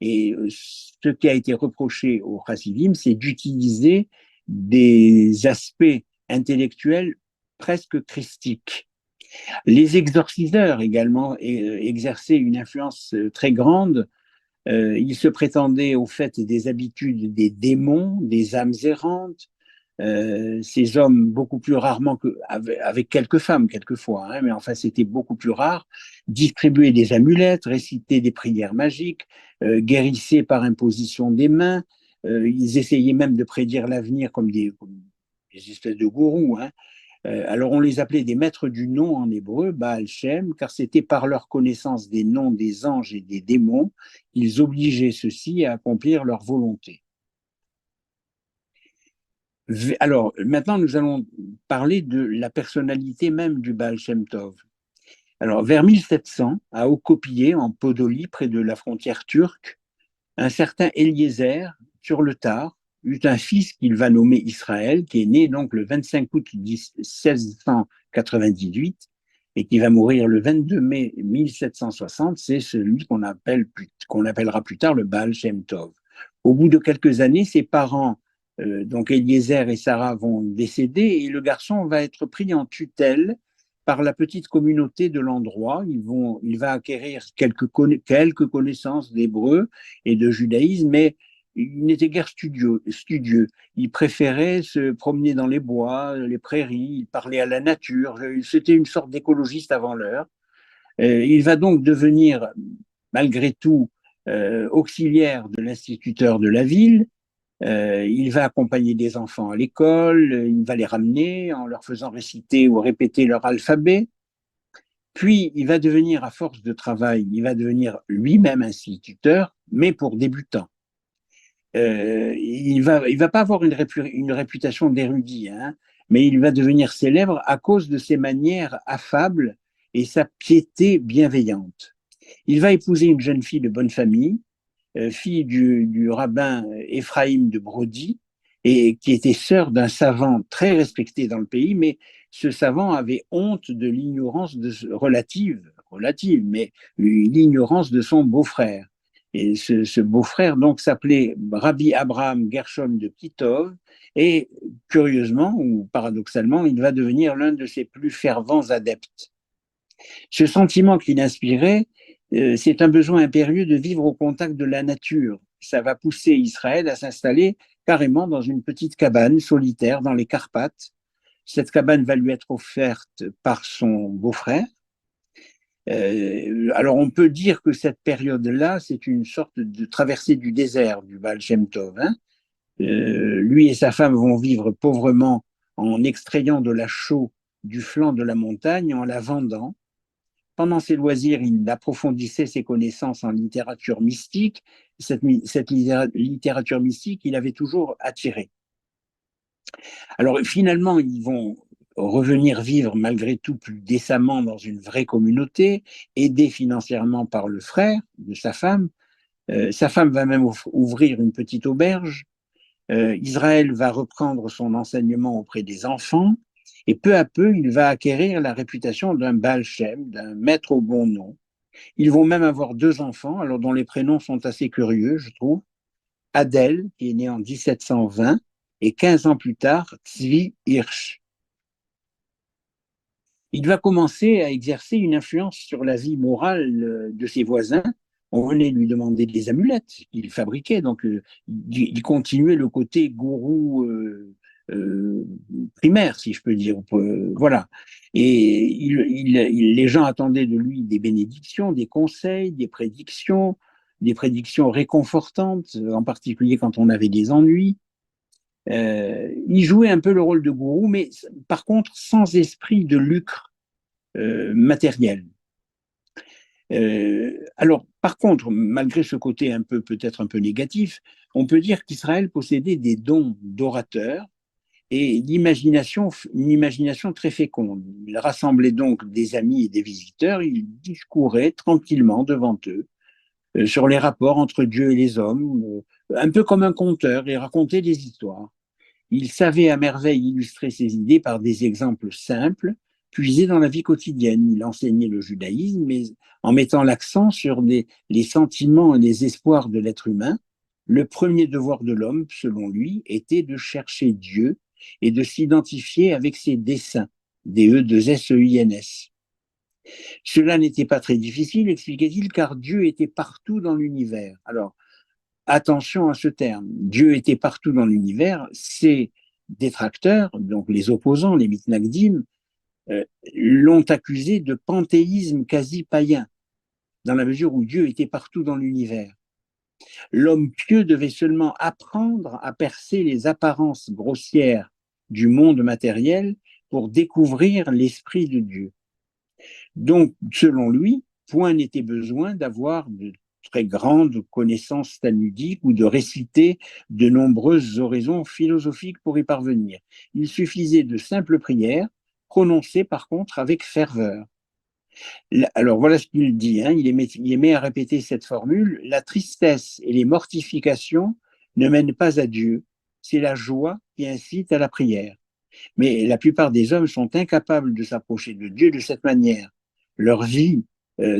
Et ce qui a été reproché au chassidim, c'est d'utiliser des aspects intellectuels presque christiques. Les exorciseurs également exerçaient une influence très grande. Ils se prétendaient au fait des habitudes des démons, des âmes errantes, ces hommes beaucoup plus rarement avec quelques femmes quelquefois, hein, mais enfin c'était beaucoup plus rare, distribuaient des amulettes, récitaient des prières magiques, guérissaient par imposition des mains, ils essayaient même de prédire l'avenir comme des espèces de gourous. Hein. Alors on les appelait des maîtres du nom en hébreu, Baal Shem, car c'était par leur connaissance des noms des anges et des démons qu'ils obligeaient ceux-ci à accomplir leur volonté. Alors, maintenant, nous allons parler de la personnalité même du Baal Shem Tov. Alors, vers 1700, à Okopie, en Podolie, près de la frontière turque, un certain Eliezer, sur le tard, eut un fils qu'il va nommer Israël, qui est né donc le 25 août 1698 et qui va mourir le 22 mai 1760. C'est celui qu'on appellera plus tard le Baal Shem Tov. Au bout de quelques années, ses parents donc Eliezer et Sarah vont décéder et le garçon va être pris en tutelle par la petite communauté de l'endroit. Il va acquérir quelques connaissances d'hébreu et de judaïsme, mais il n'était guère studieux. Il préférait se promener dans les bois, les prairies, il parlait à la nature. C'était une sorte d'écologiste avant l'heure. Il va donc devenir, malgré tout, auxiliaire de l'instituteur de la ville Il va accompagner des enfants à l'école, il va les ramener en leur faisant réciter ou répéter leur alphabet. Puis, il va devenir, à force de travail, il va devenir lui-même instituteur, mais pour débutants. Il va pas avoir une réputation d'érudit, hein, mais il va devenir célèbre à cause de ses manières affables et sa piété bienveillante. Il va épouser une jeune fille de bonne famille, fille du rabbin Éphraïm de Brody, et qui était sœur d'un savant très respecté dans le pays, mais ce savant avait honte de l'ignorance relative, mais l'ignorance de son beau-frère. Et ce beau-frère donc s'appelait Rabbi Abraham Gershom de Kitov, et curieusement ou paradoxalement, il va devenir l'un de ses plus fervents adeptes. Ce sentiment qu'il inspirait, c'est un besoin impérieux de vivre au contact de la nature. Ça va pousser Israël à s'installer carrément dans une petite cabane solitaire dans les Carpates. Cette cabane va lui être offerte par son beau-frère. Alors on peut dire que cette période-là, c'est une sorte de traversée du désert du Baal Shem Tov, hein. Lui et sa femme vont vivre pauvrement en extrayant de la chaux du flanc de la montagne, en la vendant. Pendant ses loisirs, il approfondissait ses connaissances en littérature mystique. Cette littérature mystique, il avait toujours attiré. Alors finalement, ils vont revenir vivre malgré tout plus décemment dans une vraie communauté, aidés financièrement par le frère de sa femme. Sa femme va même ouvrir une petite auberge. Israël va reprendre son enseignement auprès des enfants. Et peu à peu, il va acquérir la réputation d'un Baal Shem, d'un maître au bon nom. Ils vont même avoir deux enfants, alors dont les prénoms sont assez curieux, je trouve. Adèle, qui est née en 1720, et 15 ans plus tard, Tzvi Hirsch. Il va commencer à exercer une influence sur la vie morale de ses voisins. On venait lui demander des amulettes qu'il fabriquait, donc il continuait le côté gourou euh, primaire, si je peux dire. Voilà. Et les gens attendaient de lui des bénédictions, des conseils, des prédictions réconfortantes, en particulier quand on avait des ennuis. Il jouait un peu le rôle de gourou, mais par contre sans esprit de lucre matériel. Alors, par contre, malgré ce côté peut-être un peu négatif, on peut dire qu'Israël possédait des dons d'orateur et une imagination très féconde. Il rassemblait donc des amis et des visiteurs, il discourait tranquillement devant eux sur les rapports entre Dieu et les hommes, un peu comme un conteur, et racontait des histoires. Il savait à merveille illustrer ses idées par des exemples simples, puisés dans la vie quotidienne. Il enseignait le judaïsme, mais en mettant l'accent sur les sentiments et les espoirs de l'être humain. Le premier devoir de l'homme, selon lui, était de chercher Dieu et de s'identifier avec ses desseins, D-E-2-S-E-I-N-S. Cela n'était pas très difficile, expliquait-il, car Dieu était partout dans l'univers. Alors, attention à ce terme. Dieu était partout dans l'univers. Ses détracteurs, donc les opposants, les mitnagdim, l'ont accusé de panthéisme quasi païen, dans la mesure où Dieu était partout dans l'univers. L'homme pieux devait seulement apprendre à percer les apparences grossières du monde matériel pour découvrir l'esprit de Dieu. Donc, selon lui, point n'était besoin d'avoir de très grandes connaissances talmudiques ou de réciter de nombreuses oraisons philosophiques pour y parvenir. Il suffisait de simples prières, prononcées par contre avec ferveur. Alors voilà ce qu'il dit, hein. Il aimait à répéter cette formule: la tristesse et les mortifications ne mènent pas à Dieu, c'est la joie qui incite à la prière. Mais la plupart des hommes sont incapables de s'approcher de Dieu de cette manière. Leur vie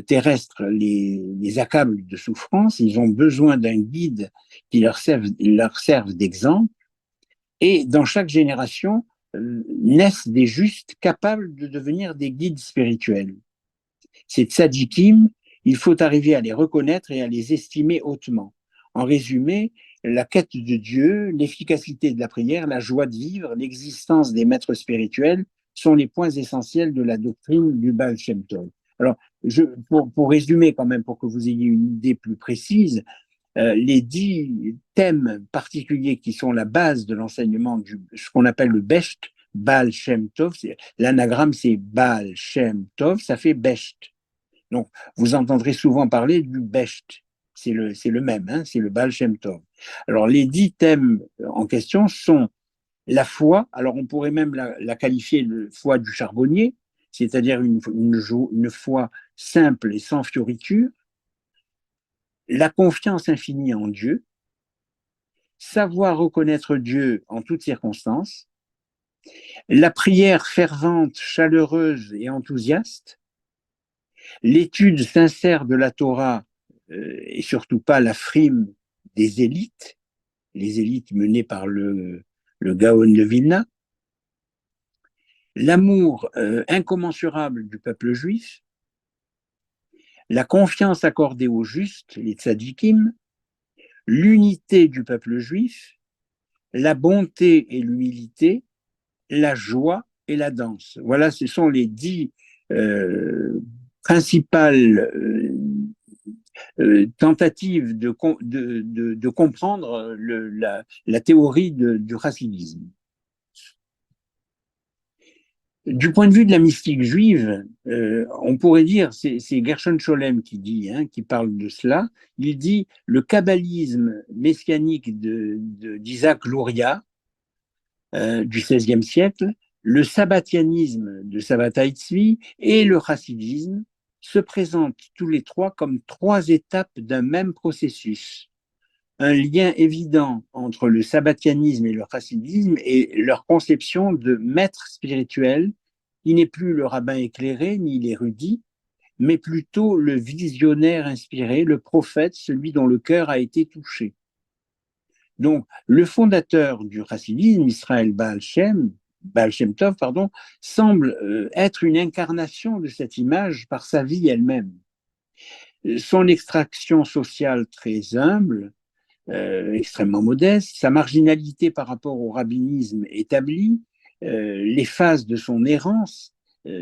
terrestre les accable de souffrance, ils ont besoin d'un guide qui leur serve d'exemple, et dans chaque génération naissent des justes capables de devenir des guides spirituels. Ces tzadikim, il faut arriver à les reconnaître et à les estimer hautement. En résumé, la quête de Dieu, l'efficacité de la prière, la joie de vivre, l'existence des maîtres spirituels sont les points essentiels de la doctrine du Baal Shem Tov. Alors, pour résumer quand même, pour que vous ayez une idée plus précise, les 10 thèmes particuliers qui sont la base de l'enseignement, ce qu'on appelle le Besht, Baal Shem Tov, l'anagramme c'est Baal Shem Tov, ça fait Besht. Donc, vous entendrez souvent parler du Besht. C'est le même, hein, c'est le Baal Shem Tov. Alors, les 10 thèmes en question sont la foi, alors on pourrait même la qualifier de foi du charbonnier, c'est-à-dire une foi simple et sans fioriture, la confiance infinie en Dieu, savoir reconnaître Dieu en toutes circonstances, la prière fervente, chaleureuse et enthousiaste, l'étude sincère de la Torah et surtout pas la frime des élites, les élites menées par le Gaon de Vilna, l'amour incommensurable du peuple juif, la confiance accordée aux justes, les tzadikim, l'unité du peuple juif, la bonté et l'humilité, la joie et la danse. Voilà, ce sont les 10 principales tentatives de comprendre la théorie du racinisme. Du point de vue de la mystique juive, on pourrait dire, c'est Gershon Scholem qui dit, hein, qui parle de cela, il dit le kabbalisme messianique d'Isaac Luria du XVIe siècle, le sabbatianisme de Sabbatai Tzvi et le chassidisme se présentent tous les trois comme 3 étapes d'un même processus. Un lien évident entre le sabbatianisme et le chassidisme et leur conception de maître spirituel qui n'est plus le rabbin éclairé ni l'érudit, mais plutôt le visionnaire inspiré, le prophète, celui dont le cœur a été touché. Donc, le fondateur du chassidisme, Israël Baal Shem Tov, semble être une incarnation de cette image par sa vie elle-même. Son extraction sociale très humble, extrêmement modeste, sa marginalité par rapport au rabbinisme établi, les phases de son errance,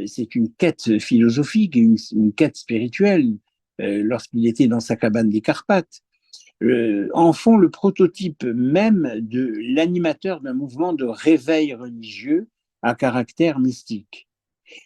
c'est une quête philosophique, une quête spirituelle, lorsqu'il était dans sa cabane des Carpates, en font le prototype même de l'animateur d'un mouvement de réveil religieux à caractère mystique.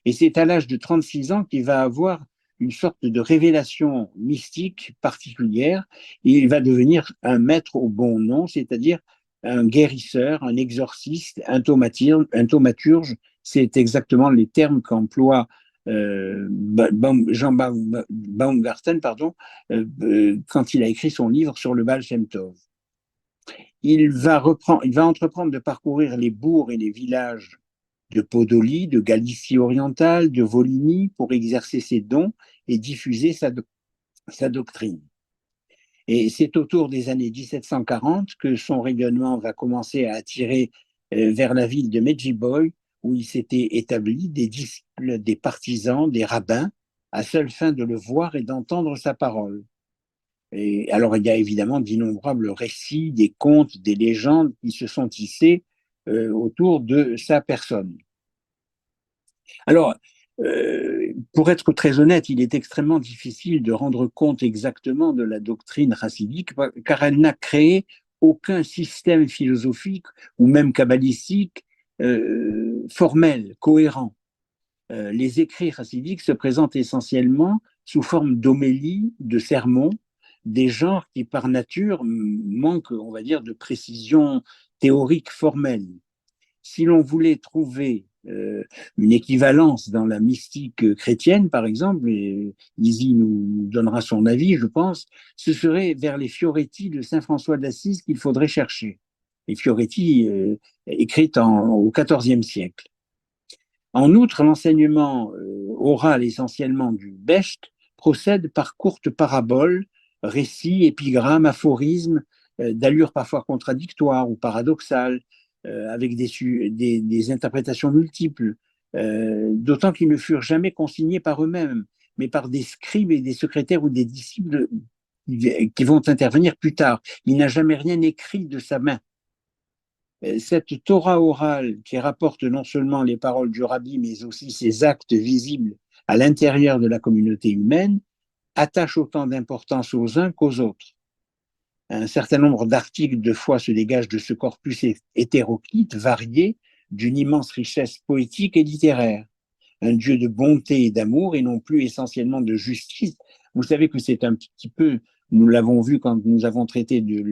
Et c'est à l'âge de 36 ans qu'il va avoir une sorte de révélation mystique particulière et il va devenir un maître au bon nom, c'est-à-dire un guérisseur, un exorciste, un thaumaturge. C'est exactement les termes qu'emploie Jean Baumgarten, quand il a écrit son livre sur le Baal Shem Tov. Il va entreprendre de parcourir les bourgs et les villages de Podolie, de Galicie orientale, de Volhynie pour exercer ses dons et diffuser sa doctrine. Et c'est autour des années 1740 que son rayonnement va commencer à attirer vers la ville de Medjugorje, où il s'était établi, des disciples, des partisans, des rabbins, à seule fin de le voir et d'entendre sa parole. Et alors, il y a évidemment d'innombrables récits, des contes, des légendes qui se sont tissés autour de sa personne. Alors, pour être très honnête, il est extrêmement difficile de rendre compte exactement de la doctrine chassidique, car elle n'a créé aucun système philosophique ou même kabbalistique formel, cohérent. Les écrits chassidiques se présentent essentiellement sous forme d'homélies, de sermons, des genres qui par nature manquent, on va dire, de précision théorique formelle. Si l'on voulait trouver une équivalence dans la mystique chrétienne, par exemple, et Izzy nous donnera son avis, je pense, ce serait vers les Fioretti de saint François d'Assise qu'il faudrait chercher. Les Fioretti écrites au XIVe siècle. En outre, l'enseignement oral essentiellement du Besht procède par courtes paraboles, récits, épigrammes, aphorismes, d'allure parfois contradictoire ou paradoxale, avec des interprétations multiples, d'autant qu'ils ne furent jamais consignés par eux-mêmes, mais par des scribes et des secrétaires ou des disciples qui vont intervenir plus tard. Il n'a jamais rien écrit de sa main. Cette Torah orale qui rapporte non seulement les paroles du rabbi, mais aussi ses actes visibles à l'intérieur de la communauté humaine, attache autant d'importance aux uns qu'aux autres. Un certain nombre d'articles de foi se dégagent de ce corpus hétéroclite, varié, d'une immense richesse poétique et littéraire. Un Dieu de bonté et d'amour et non plus essentiellement de justice. Vous savez que c'est un petit peu, nous l'avons vu quand nous avons traité de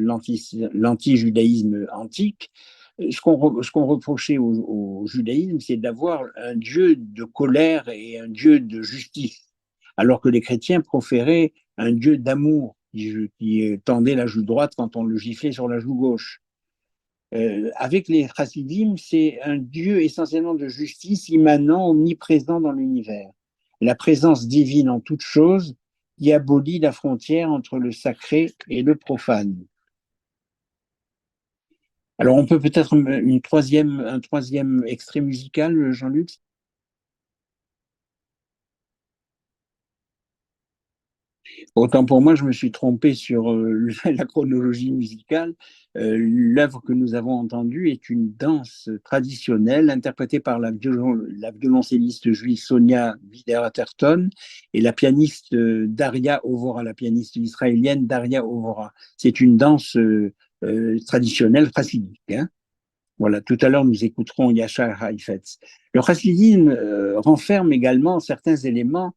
l'anti-judaïsme antique, ce qu'on reprochait au judaïsme, c'est d'avoir un Dieu de colère et un Dieu de justice, alors que les chrétiens proféraient un Dieu d'amour qui tendait la joue droite quand on le giflait sur la joue gauche. Avec les chassidim, c'est un Dieu essentiellement de justice, immanent, omniprésent dans l'univers. La présence divine en toute chose qui abolit la frontière entre le sacré et le profane. Alors, on peut peut-être un troisième extrait musical, Jean-Luc? Autant pour moi, je me suis trompé sur la chronologie musicale. L'œuvre que nous avons entendue est une danse traditionnelle interprétée par la violoncelliste juive Sonia Wider-Atherton et la pianiste Daria Ovora, la pianiste israélienne Daria Ovora. C'est une danse traditionnelle chassidique. Hein. Voilà, tout à l'heure, nous écouterons Yashar Haïfetz. Le chassidisme renferme également certains éléments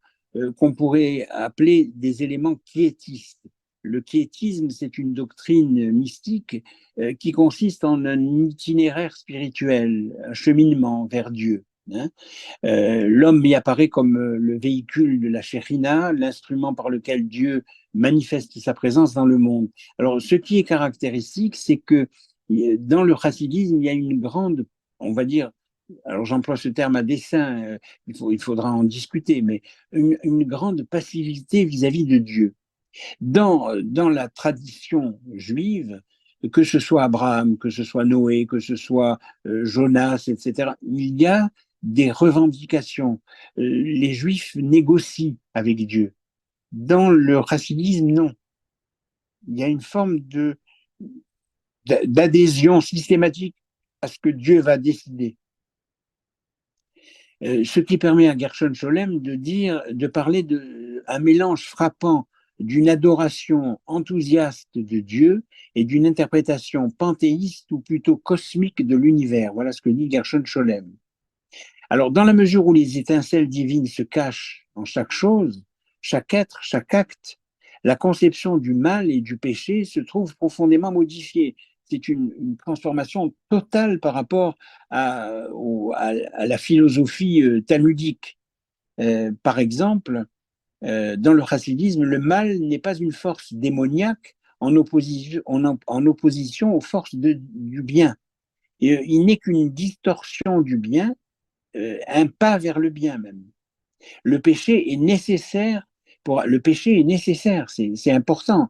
qu'on pourrait appeler des éléments quiétistes. Le quiétisme, c'est une doctrine mystique qui consiste en un itinéraire spirituel, un cheminement vers Dieu. Hein. L'homme y apparaît comme le véhicule de la Shekhinah, l'instrument par lequel Dieu manifeste sa présence dans le monde. Alors, ce qui est caractéristique, c'est que dans le chassidisme, il y a une grande, on va dire, alors j'emploie ce terme à dessein, il faudra en discuter, mais une grande passivité vis-à-vis de Dieu. Dans la tradition juive, que ce soit Abraham, que ce soit Noé, que ce soit Jonas, etc., il y a des revendications. Les Juifs négocient avec Dieu. Dans le chassidisme, non. Il y a une forme d'adhésion systématique à ce que Dieu va décider. Ce qui permet à Gershon Scholem de parler d'un mélange frappant d'une adoration enthousiaste de Dieu et d'une interprétation panthéiste ou plutôt cosmique de l'univers. Voilà ce que dit Gershon Scholem. Alors, dans la mesure où les étincelles divines se cachent en chaque chose, chaque être, chaque acte, la conception du mal et du péché se trouve profondément modifiée. C'est une transformation totale par rapport à la philosophie talmudique. Par exemple, dans le chassidisme, le mal n'est pas une force démoniaque en opposition aux forces du bien. Et, il n'est qu'une distorsion du bien, un pas vers le bien même. Le péché est nécessaire, c'est important,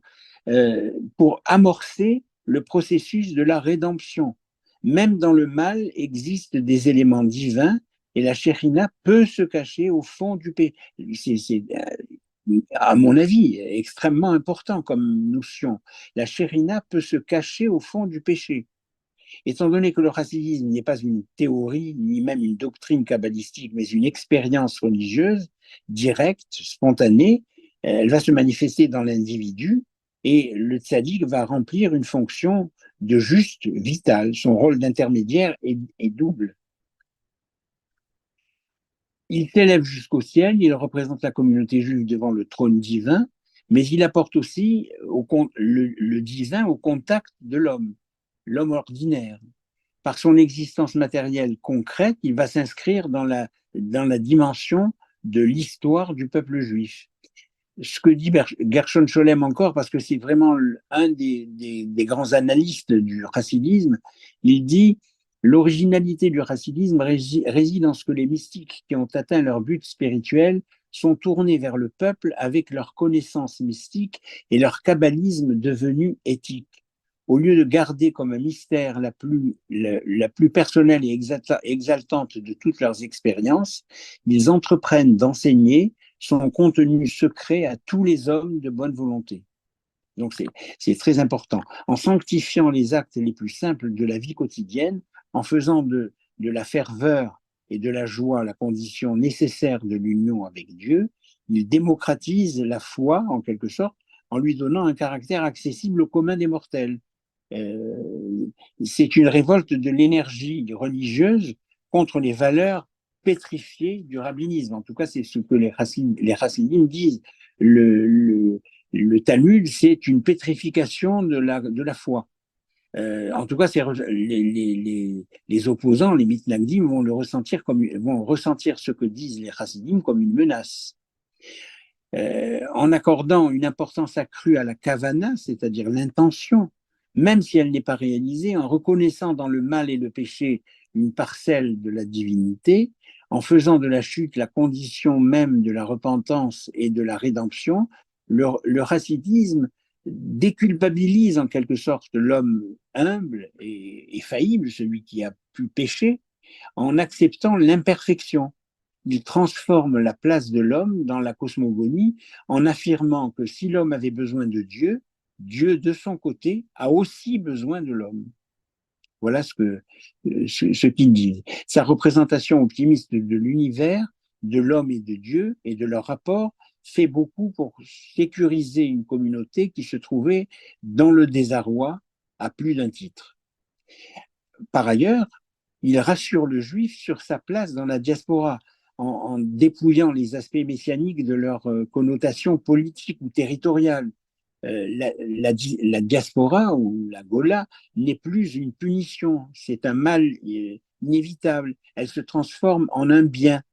pour amorcer le processus de la rédemption. Même dans le mal existent des éléments divins et la Shekhinah peut se cacher au fond du péché. C'est, à mon avis, extrêmement important comme notion. La Shekhinah peut se cacher au fond du péché. Étant donné que le chassidisme n'est pas une théorie, ni même une doctrine kabbalistique, mais une expérience religieuse, directe, spontanée, elle va se manifester dans l'individu et le tzaddik va remplir une fonction de juste vitale. Son rôle d'intermédiaire est double. Il s'élève jusqu'au ciel, il représente la communauté juive devant le trône divin, mais il apporte aussi le divin au contact de l'homme ordinaire. Par son existence matérielle concrète, il va s'inscrire dans la dimension de l'histoire du peuple juif. Ce que dit Gershon Scholem encore, parce que c'est vraiment un des grands analystes du chassidisme, il dit l'originalité du chassidisme réside en ce que les mystiques qui ont atteint leur but spirituel sont tournés vers le peuple avec leur connaissance mystique et leur kabbalisme devenu éthique. Au lieu de garder comme un mystère la plus personnelle et exaltante de toutes leurs expériences, ils entreprennent d'enseigner son contenu secret à tous les hommes de bonne volonté. Donc c'est très important. En sanctifiant les actes les plus simples de la vie quotidienne, en faisant de la ferveur et de la joie la condition nécessaire de l'union avec Dieu, ils démocratisent la foi, en quelque sorte, en lui donnant un caractère accessible au commun des mortels. C'est une révolte de l'énergie religieuse contre les valeurs pétrifiées du rabbinisme. En tout cas, c'est ce que les chassidim disent. Le Talmud, c'est une pétrification de la foi. En tout cas, les opposants, les mitnagdim, vont ressentir ce que disent les chassidim comme une menace. En accordant une importance accrue à la kavana, c'est-à-dire l'intention, même si elle n'est pas réalisée, en reconnaissant dans le mal et le péché une parcelle de la divinité, en faisant de la chute la condition même de la repentance et de la rédemption, le chassidisme déculpabilise en quelque sorte l'homme humble et faillible, celui qui a pu pécher, en acceptant l'imperfection. Il transforme la place de l'homme dans la cosmogonie en affirmant que si l'homme avait besoin de Dieu, Dieu, de son côté, a aussi besoin de l'homme. Voilà ce qu'il dit. Sa représentation optimiste de l'univers, de l'homme et de Dieu et de leur rapport fait beaucoup pour sécuriser une communauté qui se trouvait dans le désarroi à plus d'un titre. Par ailleurs, il rassure le juif sur sa place dans la diaspora en dépouillant les aspects messianiques de leur connotation politique ou territoriale. La diaspora ou la Gola n'est plus une punition, c'est un mal inévitable. Elle se transforme en un bien.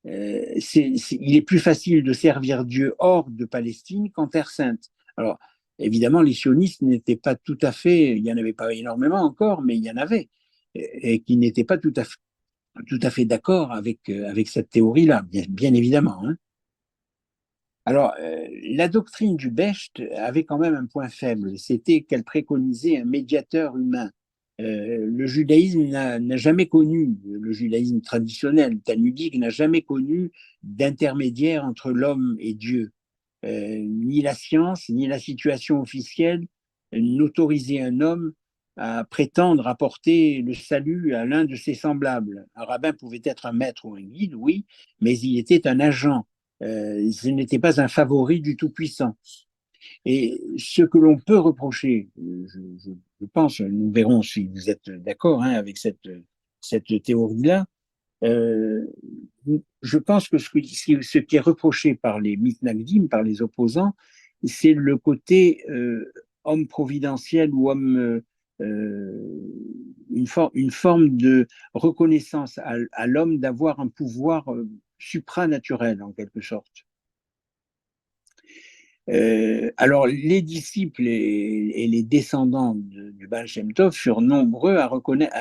Il est plus facile de servir Dieu hors de Palestine qu'en Terre Sainte. Alors, évidemment, les sionistes n'étaient pas tout à fait, il n'y en avait pas énormément encore, mais il y en avait, et qui n'étaient pas tout à fait d'accord avec cette théorie-là, bien évidemment. Hein. Alors, la doctrine du Becht avait quand même un point faible, c'était qu'elle préconisait un médiateur humain. Le judaïsme n'a jamais connu, le judaïsme traditionnel, talmudique, n'a jamais connu d'intermédiaire entre l'homme et Dieu. Ni la science, ni la situation officielle n'autorisaient un homme à prétendre apporter le salut à l'un de ses semblables. Un rabbin pouvait être un maître ou un guide, oui, mais il était un agent. Ce n'était pas un favori du Tout-Puissant. Et ce que l'on peut reprocher, je pense, nous verrons si vous êtes d'accord hein, avec cette théorie-là, je pense que ce qui est reproché par les mitnagdim, par les opposants, c'est le côté homme providentiel ou homme, une forme de reconnaissance à l'homme d'avoir un pouvoir supranaturel en quelque sorte. Alors, les disciples et les descendants du Baal Shem Tov furent nombreux à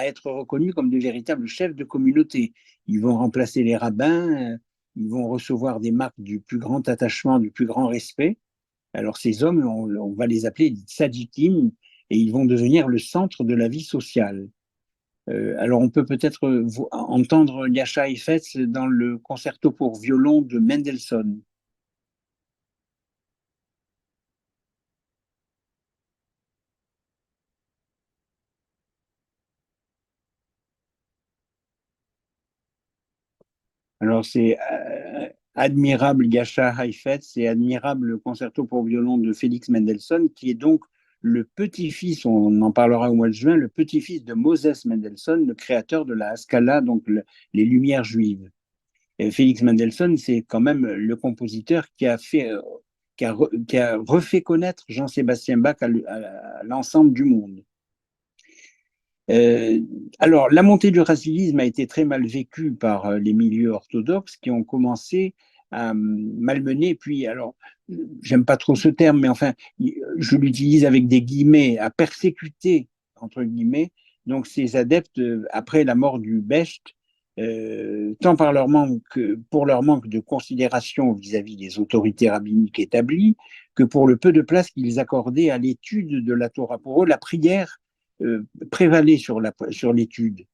être reconnus comme de véritables chefs de communauté. Ils vont remplacer les rabbins, ils vont recevoir des marques du plus grand attachement, du plus grand respect. Alors, ces hommes, on va les appeler des tzadikim, et ils vont devenir le centre de la vie sociale. Alors, on peut peut-être entendre Yasha Heifetz dans le concerto pour violon de Mendelssohn. Alors, c'est admirable Yasha Heifetz, c'est admirable le concerto pour violon de Félix Mendelssohn, qui est donc le petit-fils, on en parlera au mois de juin, le petit-fils de Moses Mendelssohn, le créateur de la Haskalah, donc les Lumières juives. Et Félix Mendelssohn, c'est quand même le compositeur qui a refait connaître Jean-Sébastien Bach à l'ensemble du monde. Alors, la montée du racialisme a été très mal vécue par les milieux orthodoxes qui ont commencé à malmener, puis, alors, j'aime pas trop ce terme, mais enfin, je l'utilise avec des guillemets, à persécuter, entre guillemets, donc ces adeptes après la mort du Becht, tant pour leur manque de considération vis-à-vis des autorités rabbiniques établies, que pour le peu de place qu'ils accordaient à l'étude de la Torah. Pour eux, la prière prévalait sur l'étude.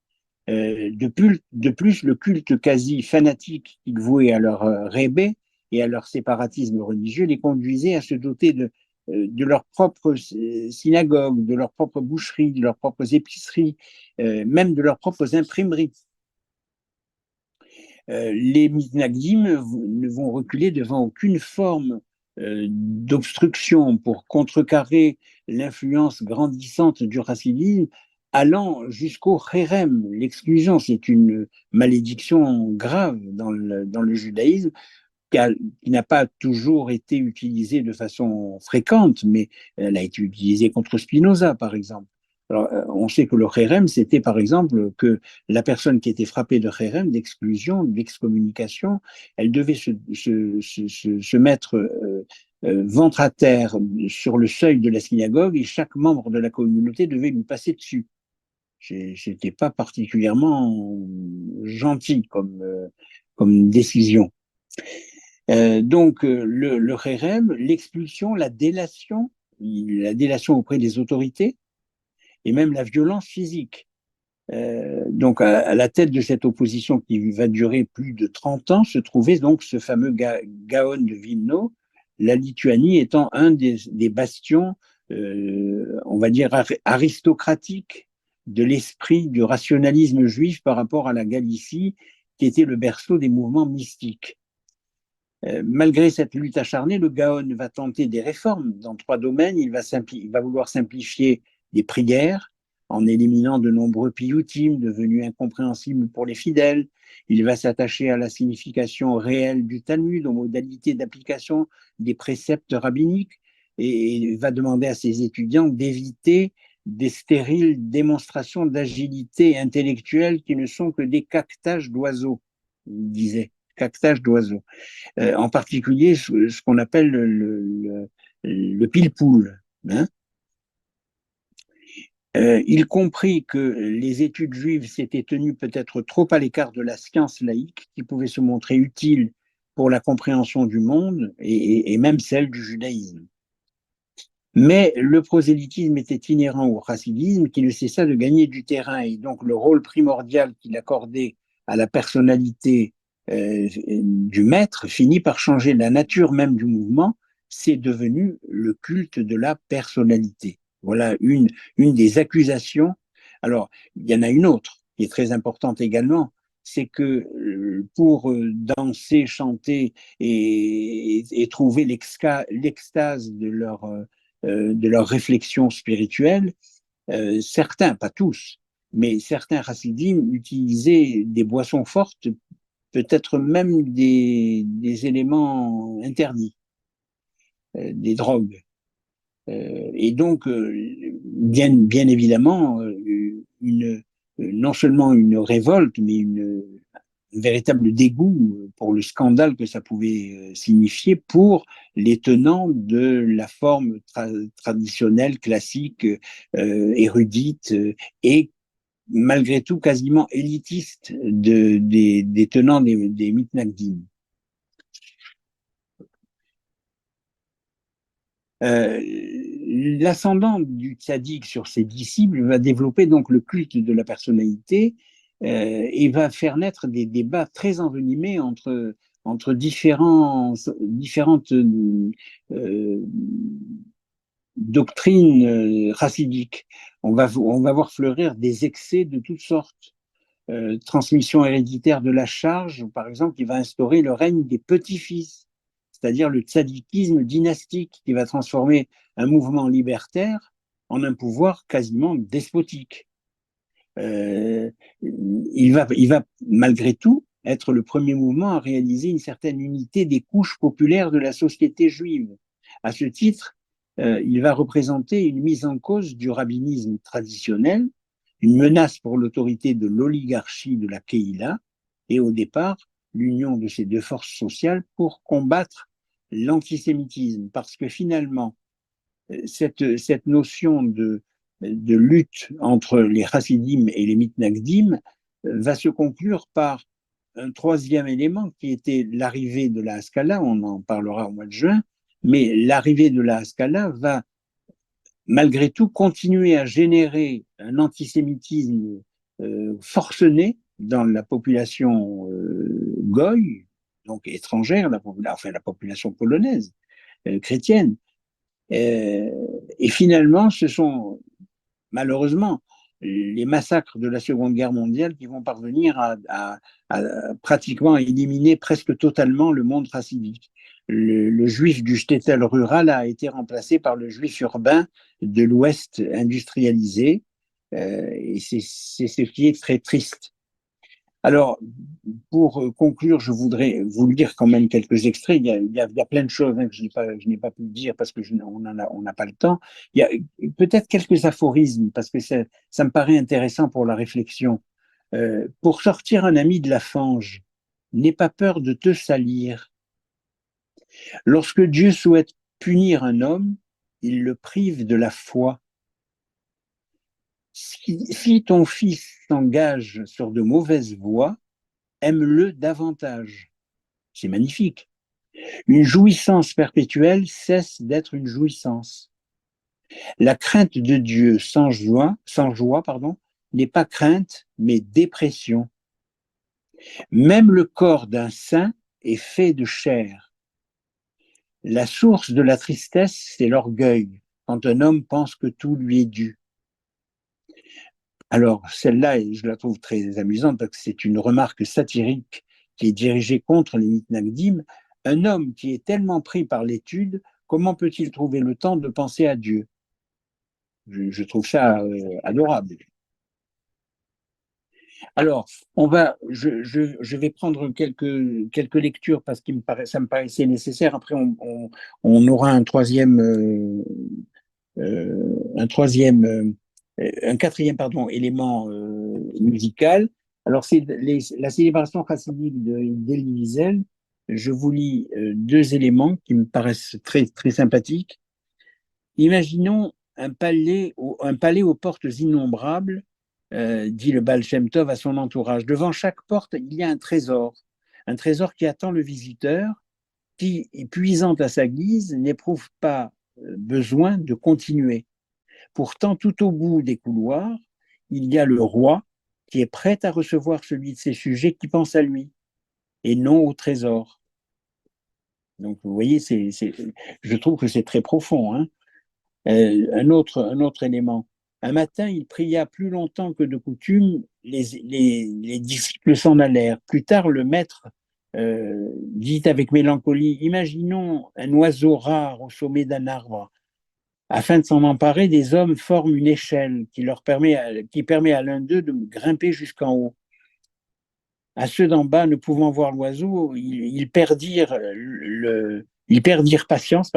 De plus, le culte quasi fanatique qu'ils vouaient à leur rébé et à leur séparatisme religieux les conduisait à se doter de leurs propres synagogues, de leurs propres boucheries, de leurs propres épiceries, même de leurs propres imprimeries. Les mitnagdim ne vont reculer devant aucune forme d'obstruction pour contrecarrer l'influence grandissante du racisme, allant jusqu'au kherem, l'exclusion. C'est une malédiction grave dans le judaïsme qui n'a pas toujours été utilisée de façon fréquente, mais elle a été utilisée contre Spinoza, par exemple. Alors, on sait que le kherem, c'était par exemple que la personne qui était frappée de kherem, d'exclusion, d'excommunication, elle devait se mettre ventre à terre sur le seuil de la synagogue et chaque membre de la communauté devait lui passer dessus. C'était pas particulièrement gentil comme décision. Donc, le kherem, l'expulsion, la délation auprès des autorités et même la violence physique. Donc, à la tête de cette opposition qui va durer plus de 30 ans, se trouvait donc ce fameux Gaon de Vilno, la Lituanie étant un des bastions, on va dire, aristocratiques de l'esprit du rationalisme juif par rapport à la Galicie, qui était le berceau des mouvements mystiques. Malgré cette lutte acharnée, le Gaon va tenter des réformes dans 3 domaines. Il va vouloir simplifier les prières en éliminant de nombreux piyutim devenus incompréhensibles pour les fidèles. Il va s'attacher à la signification réelle du Talmud, aux modalités d'application des préceptes rabbiniques et va demander à ses étudiants d'éviter des stériles démonstrations d'agilité intellectuelle qui ne sont que des caquetages d'oiseaux, il disait, caquetages d'oiseaux. En particulier ce qu'on appelle le pile-poule. Hein. Il comprit que les études juives s'étaient tenues peut-être trop à l'écart de la science laïque, qui pouvait se montrer utile pour la compréhension du monde et même celle du judaïsme. Mais le prosélytisme était inhérent au racidisme qui ne cessa de gagner du terrain et donc le rôle primordial qu'il accordait à la personnalité du maître finit par changer la nature même du mouvement. C'est devenu le culte de la personnalité. Voilà une des accusations. Alors, il y en a une autre qui est très importante également, c'est que pour danser, chanter et trouver l'extase de leur réflexion spirituelle, certains, pas tous, mais certains chassidim utilisaient des boissons fortes, peut-être même des éléments interdits, des drogues. Et donc, bien évidemment, non seulement une révolte, mais un véritable dégoût pour le scandale que ça pouvait signifier pour les tenants de la forme traditionnelle, classique, érudite et malgré tout quasiment élitiste des tenants des mitnagdim. L'ascendant du tzaddik sur ses disciples va développer donc le culte de la personnalité et va faire naître des débats très envenimés entre différentes doctrines chassidiques. On va voir fleurir des excès de toutes sortes. Transmission héréditaire de la charge, par exemple, qui va instaurer le règne des petits-fils, c'est-à-dire le tzaddikisme dynastique qui va transformer un mouvement libertaire en un pouvoir quasiment despotique. Il va malgré tout être le premier mouvement à réaliser une certaine unité des couches populaires de la société juive. À ce titre, il va représenter une mise en cause du rabbinisme traditionnel, une menace pour l'autorité de l'oligarchie de la Kehila et au départ l'union de ces deux forces sociales pour combattre l'antisémitisme. Parce que finalement, cette notion de lutte entre les chassidim et les mitnagdim va se conclure par un troisième élément qui était l'arrivée de la Haskalah, on en parlera au mois de juin, mais l'arrivée de la Haskalah va malgré tout continuer à générer un antisémitisme forcené dans la population goy, donc étrangère, la population polonaise, chrétienne. Et finalement, ce sont malheureusement les massacres de la Seconde Guerre mondiale qui vont parvenir à pratiquement éliminer presque totalement le monde chassidique. le juif du shtetl rural a été remplacé par le juif urbain de l'Ouest industrialisé, et c'est ce qui est très triste. Alors, pour conclure, je voudrais vous lire quand même quelques extraits. Il y a plein de choses que je n'ai pas pu dire parce que on n'a pas le temps. Il y a peut-être quelques aphorismes parce que ça me paraît intéressant pour la réflexion. Pour sortir un ami de la fange, n'aie pas peur de te salir. Lorsque Dieu souhaite punir un homme, il le prive de la foi. Si ton fils s'engage sur de mauvaises voies, aime-le davantage. C'est magnifique. Une jouissance perpétuelle cesse d'être une jouissance. La crainte de Dieu sans joie, n'est pas crainte, mais dépression. Même le corps d'un saint est fait de chair. La source de la tristesse, c'est l'orgueil, quand un homme pense que tout lui est dû. Alors, celle-là, je la trouve très amusante parce que c'est une remarque satirique qui est dirigée contre les mitnagdim. Un homme qui est tellement pris par l'étude, comment peut-il trouver le temps de penser à Dieu? Je trouve ça adorable. Alors, je vais prendre quelques lectures parce que ça me paraissait nécessaire. Après, on aura un quatrième élément musical. Alors, c'est la célébration chassidique d'Elie Wiesel. Je vous lis deux éléments qui me paraissent très, très sympathiques. Imaginons un palais aux portes innombrables, dit le Baal Shem Tov à son entourage. Devant chaque porte, il y a un trésor qui attend le visiteur, qui, puisant à sa guise, n'éprouve pas besoin de continuer. Pourtant, tout au bout des couloirs, il y a le roi qui est prêt à recevoir celui de ses sujets qui pense à lui, et non au trésor. Donc, vous voyez, je trouve que c'est très profond, hein. Un autre élément. Un matin, il pria plus longtemps que de coutume, les disciples s'en allèrent. Plus tard, le maître dit avec mélancolie, imaginons un oiseau rare au sommet d'un arbre. Afin de s'en emparer, des hommes forment une échelle qui permet à l'un d'eux de grimper jusqu'en haut. À ceux d'en bas, ne pouvant voir l'oiseau, ils perdirent patience,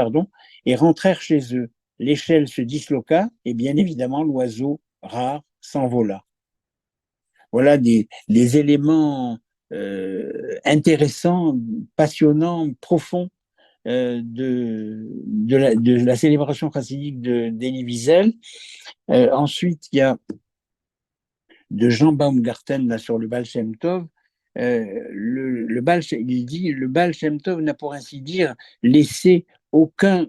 et rentrèrent chez eux. L'échelle se disloqua et bien évidemment l'oiseau rare s'envola. Voilà des éléments intéressants, passionnants, profonds de la célébration chassidique d'Elie Wiesel. Ensuite, il y a de Jean Baumgarten là, sur le Baal Shem Tov. Il dit le Baal Shem Tov n'a pour ainsi dire laissé aucun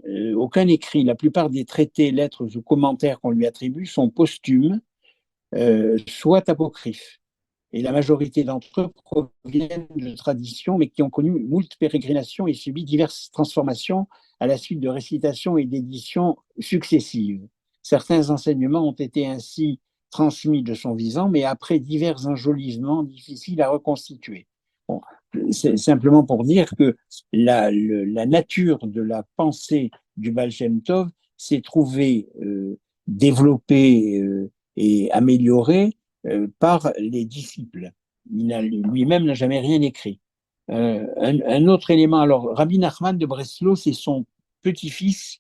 écrit. La plupart des traités, lettres ou commentaires qu'on lui attribue sont posthumes, soit apocryphes. Et la majorité d'entre eux proviennent de traditions, mais qui ont connu moult pérégrinations et subi diverses transformations à la suite de récitations et d'éditions successives. Certains enseignements ont été ainsi transmis de son vivant, mais après divers enjolisements difficiles à reconstituer. Bon, c'est simplement pour dire que la nature de la pensée du Baal Shem Tov s'est trouvée développée et améliorée par les disciples. Lui-même n'a jamais rien écrit. Un autre élément, alors Rabbi Nachman de Breslau, c'est son petit-fils.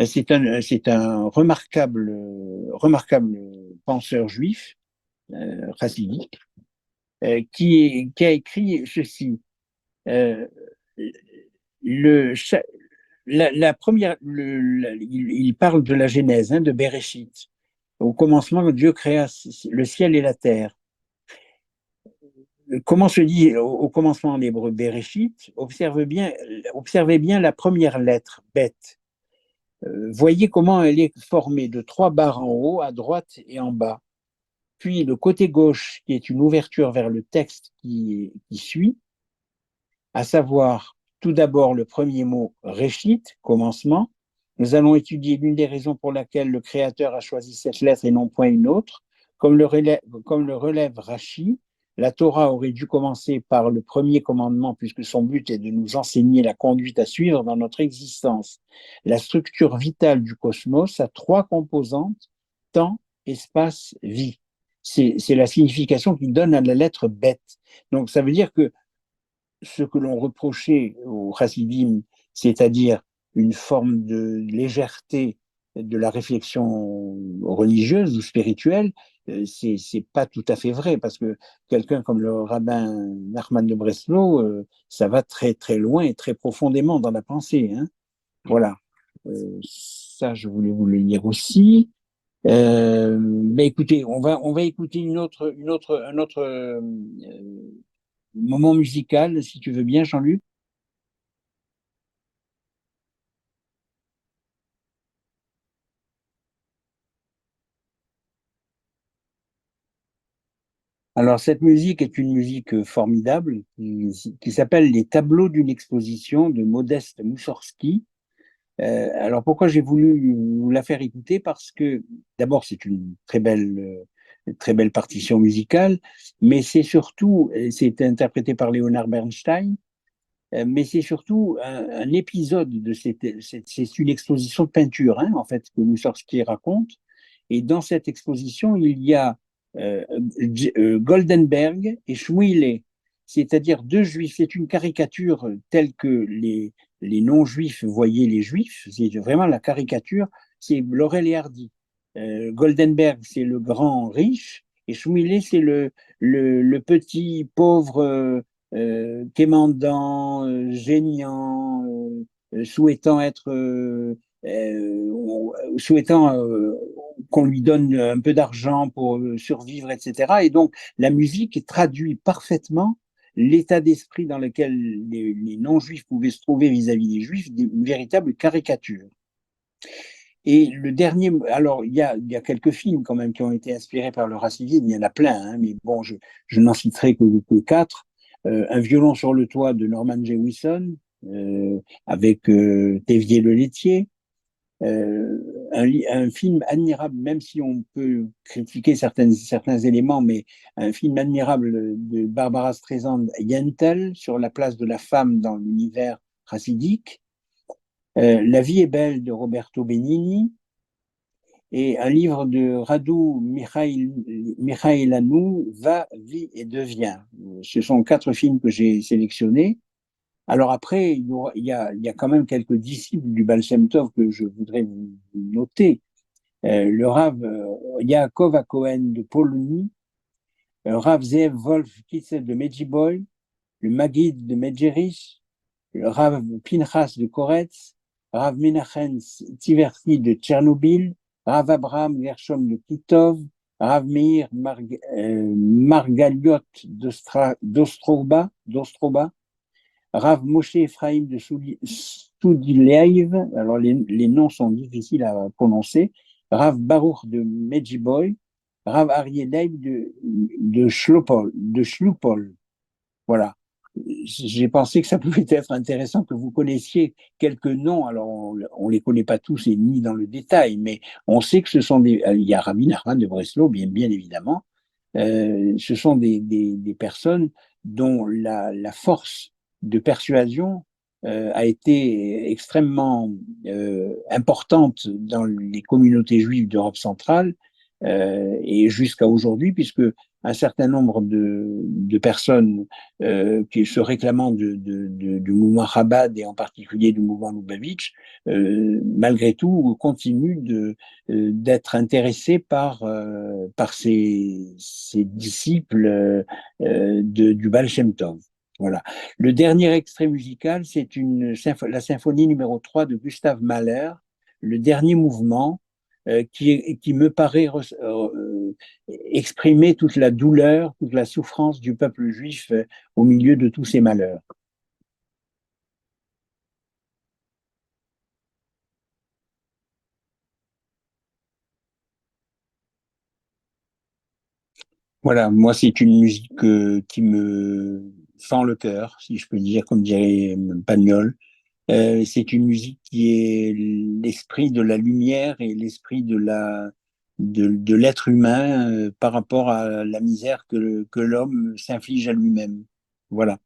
C'est un remarquable penseur juif, chassidique, qui a écrit ceci. Il parle de la Genèse, de Bereshit. Au commencement, Dieu créa le ciel et la terre. Comment se dit au commencement en hébreu Bereshit? Observez bien la première lettre, Bet. Voyez comment elle est formée de 3 barres en haut, à droite et en bas. Puis le côté gauche, qui est une ouverture vers le texte qui suit, à savoir tout d'abord le premier mot Réchit, commencement. Nous allons étudier l'une des raisons pour laquelle le Créateur a choisi cette lettre et non point une autre. Comme le relève Rashi, La Torah aurait dû commencer par le premier commandement, puisque son but est de nous enseigner la conduite à suivre dans notre existence. La structure vitale du cosmos a trois composantes, temps, espace, vie. C'est la signification qu'il donne à la lettre bête. Donc ça veut dire que ce que l'on reprochait aux chassidim, c'est-à-dire une forme de légèreté de la réflexion religieuse ou spirituelle, c'est pas tout à fait vrai, parce que quelqu'un comme le rabbin Nachman de Breslau, ça va très très loin et très profondément dans la pensée. Hein. Voilà. Ça, je voulais vous le lire aussi. Mais écoutez, on va écouter un autre moment musical, si tu veux bien, Jean-Luc. Alors, cette musique est une musique formidable qui s'appelle Les tableaux d'une exposition de Modeste Moussorski. Alors, pourquoi j'ai voulu vous la faire écouter? Parce que, d'abord, c'est une très belle partition musicale, mais c'est surtout, c'est interprété par Leonard Bernstein, mais c'est surtout un épisode de c'est une exposition de peinture, hein, en fait, que Moussorski raconte. Et dans cette exposition, il y a Goldenberg et Schmuile, c'est-à-dire deux juifs. C'est une caricature telle que les non-juifs voyaient les juifs. C'est vraiment la caricature, c'est Laurel et Hardy. Goldenberg, c'est le grand riche, et Schmuile, c'est le petit pauvre quémandant, géniant, souhaitant être souhaitant qu'on lui donne un peu d'argent pour survivre, etc. Et donc, la musique traduit parfaitement l'état d'esprit dans lequel les non-juifs pouvaient se trouver vis-à-vis des juifs, une véritable caricature. Et le dernier, alors il y a quelques films quand même qui ont été inspirés par le racisme, il y en a plein, hein, mais bon, je n'en citerai que quatre. Un violon sur le toit de Norman Jewison, avec Thévier le laitier, un film admirable, même si on peut critiquer certains éléments, mais un film admirable de Barbara Streisand, Yentl, sur la place de la femme dans l'univers chassidique. La vie est belle de Roberto Benigni, et un livre de Radu Mihailanu, Va, vit et devient. Ce sont quatre films que j'ai sélectionnés. Alors après, il y a quand même quelques disciples du Baal Shem Tov que je voudrais vous noter. Le Rav Yaakov Cohen de Polonie, Rav Zeev Wolf Kitzel de Medjiboy, le Maguid de Medjerish, le Rav Pinchas de Koretz, Rav Menachem Tiverti de Tchernobyl, Rav Abraham Gershom de Kitov, Rav Meir Margaliot d'Ostroba, Rav Moshe Ephraim de Soudileïv, alors les noms sont difficiles à prononcer, Rav Baruch de Medjiboy, Rav Aryeh Leib de Shloupol. Voilà. J'ai pensé que ça pouvait être intéressant que vous connaissiez quelques noms. Alors, on les connaît pas tous et ni dans le détail, mais on sait que ce sont des. Il y a Rabbi Nachman de Breslau, bien évidemment. Ce sont des personnes dont la force de persuasion a été extrêmement importante dans les communautés juives d'Europe centrale et jusqu'à aujourd'hui, puisque un certain nombre de personnes qui se réclamant du mouvement Chabad et en particulier du mouvement Lubavitch, malgré tout, continuent d'être intéressés par ces disciples du Baal Shem Tov. Voilà. Le dernier extrait musical, c'est la symphonie numéro 3 de Gustav Mahler, le dernier mouvement, qui me paraît exprimer toute la douleur, toute la souffrance du peuple juif au milieu de tous ces malheurs. Voilà, moi c'est une musique qui me fend le cœur, si je peux dire, comme dirait Pagnol. C'est une musique qui est l'esprit de la lumière et l'esprit de l'être humain par rapport à la misère que l'homme s'inflige à lui-même. Voilà.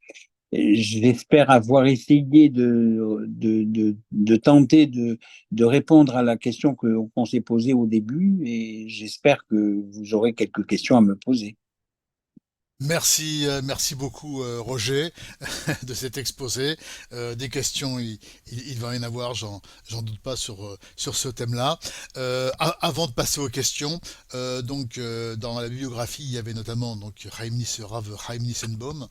Et j'espère avoir essayé de tenter de répondre à la question qu'on s'est posée au début et j'espère que vous aurez quelques questions à me poser. Merci, merci beaucoup Roger de cet exposé. Des questions, il va y en avoir, j'en doute pas sur ce thème-là. Avant de passer aux questions, dans la bibliographie, il y avait notamment donc Rav Chaim Nissenbaum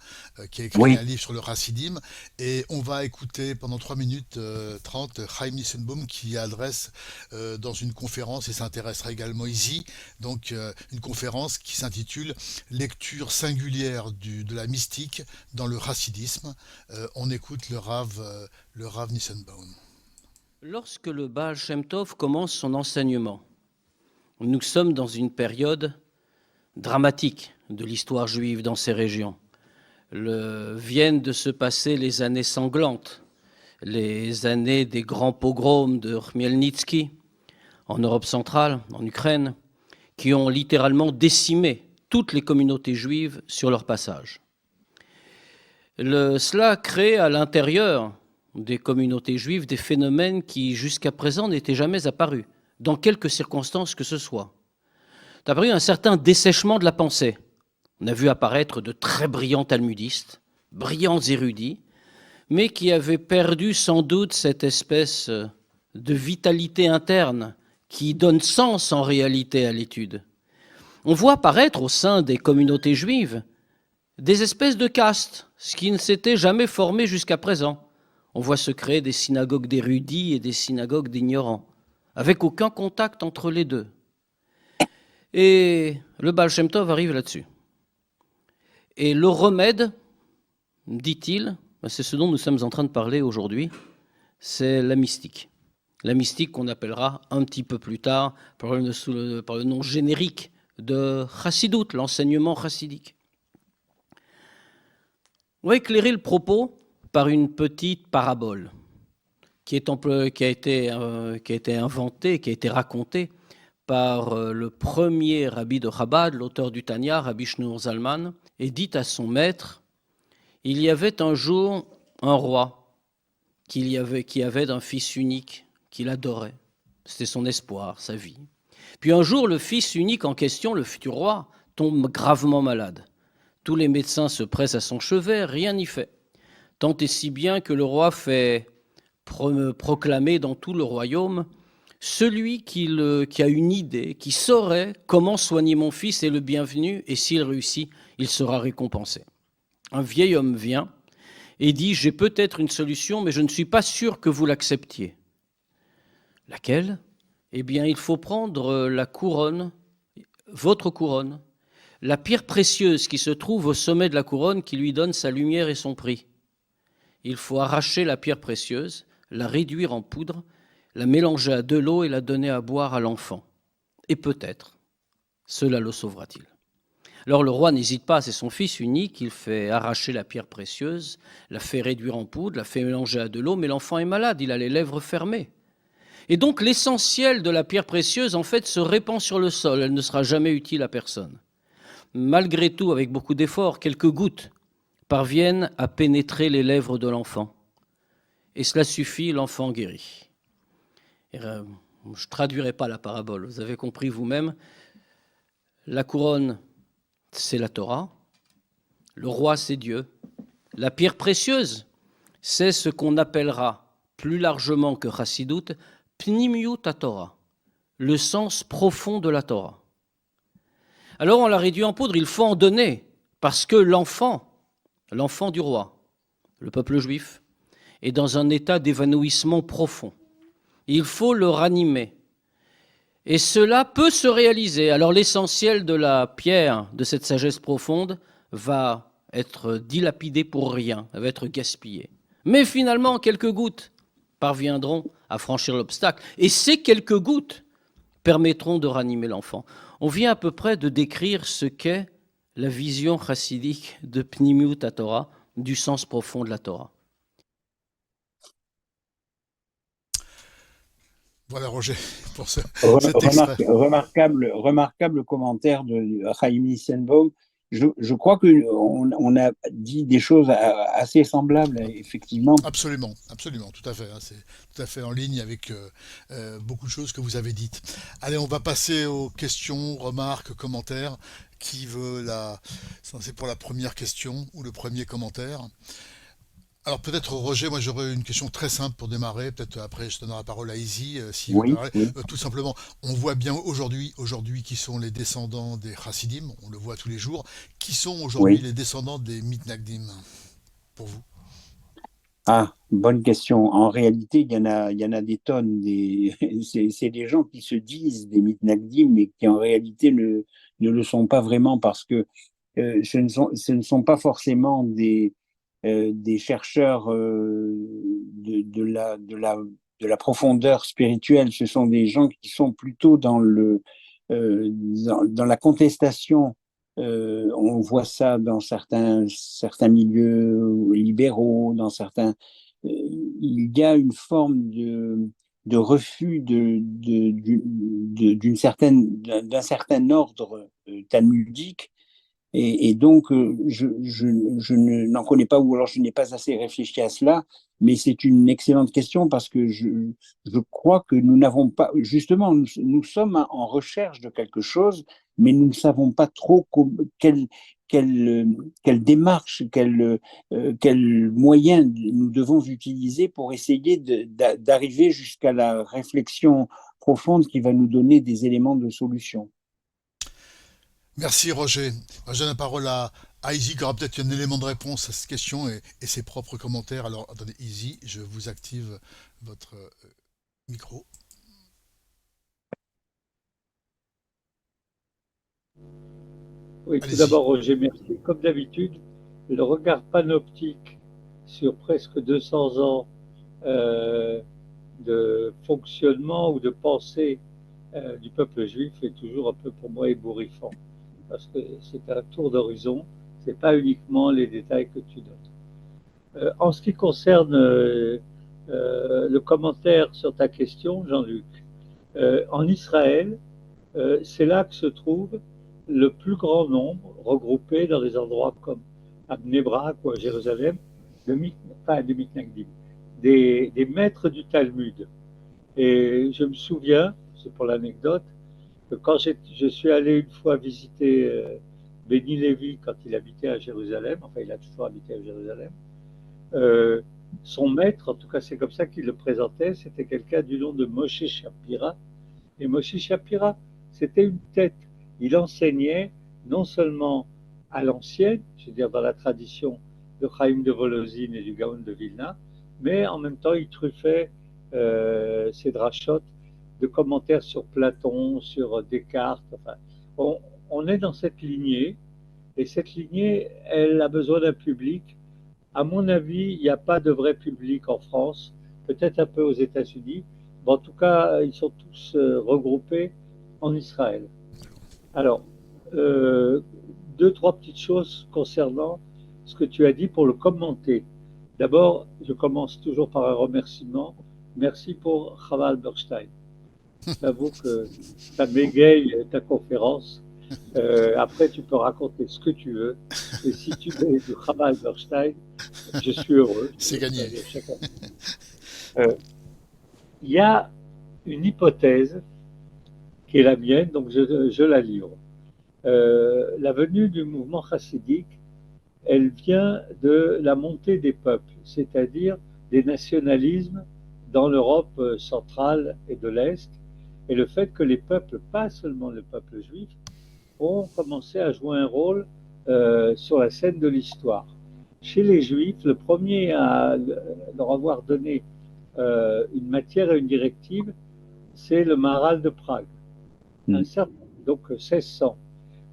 qui a écrit Oui, un livre sur le Chassidim, et on va écouter pendant 3 minutes 30 Chaim Nissenbaum qui adresse dans une conférence, et ça intéressera également ici, une conférence qui s'intitule Lecture singulière de la mystique dans le chassidisme. On écoute le Rav Nissenbaum. Lorsque le Baal Shem Tov commence son enseignement, nous sommes dans une période dramatique de l'histoire juive dans ces régions. Viennent de se passer les années sanglantes, les années des grands pogroms de Khmelnytsky en Europe centrale, en Ukraine, qui ont littéralement décimé toutes les communautés juives sur leur passage. Cela crée à l'intérieur des communautés juives des phénomènes qui jusqu'à présent n'étaient jamais apparus, dans quelques circonstances que ce soit. Il a apparu un certain dessèchement de la pensée. On a vu apparaître de très brillants talmudistes, brillants érudits, mais qui avaient perdu sans doute cette espèce de vitalité interne qui donne sens en réalité à l'étude. On voit apparaître au sein des communautés juives des espèces de castes, ce qui ne s'était jamais formé jusqu'à présent. On voit se créer des synagogues d'érudits et des synagogues d'ignorants, avec aucun contact entre les deux. Et le Baal Shem Tov arrive là-dessus. Et le remède, dit-il, c'est ce dont nous sommes en train de parler aujourd'hui, c'est la mystique. La mystique qu'on appellera un petit peu plus tard par le nom générique de Chassidut, l'enseignement chassidique. On va éclairer le propos par une petite parabole qui a été inventée, qui a été racontée par le premier rabbi de Chabad, l'auteur du Tanya, Rabbi Shneur Zalman, et dit à son maître: il y avait un jour un roi qui avait un fils unique qu'il adorait. C'était son espoir, sa vie. Puis un jour, le fils unique en question, le futur roi, tombe gravement malade. Tous les médecins se pressent à son chevet, rien n'y fait. Tant et si bien que le roi fait proclamer dans tout le royaume: celui qui a une idée, qui saurait comment soigner mon fils est le bienvenu, et s'il réussit, il sera récompensé. Un vieil homme vient et dit: j'ai peut-être une solution, mais je ne suis pas sûr que vous l'acceptiez. Laquelle ? Eh bien, il faut prendre la couronne, votre couronne, la pierre précieuse qui se trouve au sommet de la couronne qui lui donne sa lumière et son prix. Il faut arracher la pierre précieuse, la réduire en poudre, la mélanger à de l'eau et la donner à boire à l'enfant. Et peut-être, cela le sauvera-t-il. Alors le roi n'hésite pas, c'est son fils unique, il fait arracher la pierre précieuse, la fait réduire en poudre, la fait mélanger à de l'eau, mais l'enfant est malade, il a les lèvres fermées. Et donc l'essentiel de la pierre précieuse, en fait, se répand sur le sol, elle ne sera jamais utile à personne. Malgré tout, avec beaucoup d'efforts, quelques gouttes parviennent à pénétrer les lèvres de l'enfant. Et cela suffit, l'enfant guérit. Et, je ne traduirai pas la parabole, vous avez compris vous-même. La couronne, c'est la Torah. Le roi, c'est Dieu. La pierre précieuse, c'est ce qu'on appellera plus largement que Chassidut, Pnimiut Torah, le sens profond de la Torah. Alors on l'a réduit en poudre, il faut en donner, parce que l'enfant du roi, le peuple juif, est dans un état d'évanouissement profond. Il faut le ranimer. Et cela peut se réaliser. Alors l'essentiel de la pierre, de cette sagesse profonde, va être dilapidé pour rien, va être gaspillé. Mais finalement, quelques gouttes parviendront à franchir l'obstacle. Et ces quelques gouttes permettront de ranimer l'enfant. On vient à peu près de décrire ce qu'est la vision chassidique de Pnimiut Torah, du sens profond de la Torah. Voilà, Roger, pour cet extrait. Remarquable commentaire de Chaim Nissenbaum. Je crois qu'on a dit des choses assez semblables, effectivement. Absolument, absolument, tout à fait, hein, c'est tout à fait en ligne avec beaucoup de choses que vous avez dites. Allez, on va passer aux questions, remarques, commentaires. Qui veut c'est pour la première question ou le premier commentaire? Alors peut-être Roger, moi j'aurais une question très simple pour démarrer. Peut-être après je donnerai la parole à Izzy s'il veut Oui, parler. oui, Tout simplement, on voit bien aujourd'hui qui sont les descendants des Chassidim. On le voit tous les jours. Qui sont aujourd'hui oui. les descendants des Mitnagdim pour vous? Ah, bonne question. En réalité, il y en a des tonnes. C'est des gens qui se disent des mitnagdim, mais qui en réalité ne le sont pas vraiment parce que ce ne sont pas forcément des chercheurs de la profondeur spirituelle. Ce sont des gens qui sont plutôt dans la contestation. On voit ça dans certains milieux libéraux, il y a une forme de refus d'un certain ordre talmudique et donc, n'en connais pas, ou alors je n'ai pas assez réfléchi à cela, mais c'est une excellente question parce que je crois que nous n'avons pas, justement, nous sommes en recherche de quelque chose, mais nous ne savons pas trop quelle, quelle démarche, quel moyen nous devons utiliser pour essayer d'arriver jusqu'à la réflexion profonde qui va nous donner des éléments de solution. Merci Roger. Je donne la parole à Izzy qui aura peut-être un élément de réponse à cette question et ses propres commentaires. Alors attendez, Izzy, je vous active votre micro. Oui, tout Allez-y. d'abord, Roger, merci. Comme d'habitude, le regard panoptique sur presque 200 ans euh, de fonctionnement ou de pensée du peuple juif est toujours un peu pour moi ébouriffant, parce que c'est un tour d'horizon, c'est pas uniquement les détails que tu donnes. En ce qui concerne le commentaire sur ta question, Jean-Luc, en Israël, c'est là que se trouve le plus grand nombre, regroupé dans des endroits comme à Bnei Brak ou à Jérusalem, enfin des Mitnagdim, des maîtres du Talmud. Et je me souviens, c'est pour l'anecdote, que quand je suis allé une fois visiter Béni Lévy quand il habitait à Jérusalem, enfin il a toujours habité à Jérusalem, euh, son maître, en tout cas c'est comme ça qu'il le présentait, c'était quelqu'un du nom de Moshe Shapira, et Moshe Shapira, c'était une tête. Il enseignait non seulement à l'ancienne, je veux dire dans la tradition de Chaim de Volozhin et du Gaon de Vilna, mais en même temps il truffait ses drachotes de commentaires sur Platon, sur Descartes. Enfin, on est dans cette lignée, et cette lignée, elle a besoin d'un public. À mon avis, il n'y a pas de vrai public en France, peut-être un peu aux États-Unis, mais en tout cas, ils sont tous regroupés en Israël. Alors, euh, deux, trois petites choses concernant ce que tu as dit pour le commenter. D'abord, je commence toujours par un remerciement. Merci pour Chava Alberstein. J'avoue que ça m'égaye ta conférence. Après, tu peux raconter ce que tu veux. Et si tu mets du Chava Alberstein, je suis heureux. C'est gagné. Il y a une hypothèse qui est la mienne, donc je la livre. La venue du mouvement chassidique, elle vient de la montée des peuples, c'est-à-dire des nationalismes dans l'Europe centrale et de l'Est, et le fait que les peuples, pas seulement le peuple juif, ont commencé à jouer un rôle sur la scène de l'histoire. Chez les Juifs, le premier à leur avoir donné une matière et une directive, c'est le Maharal de Prague. Donc 1600.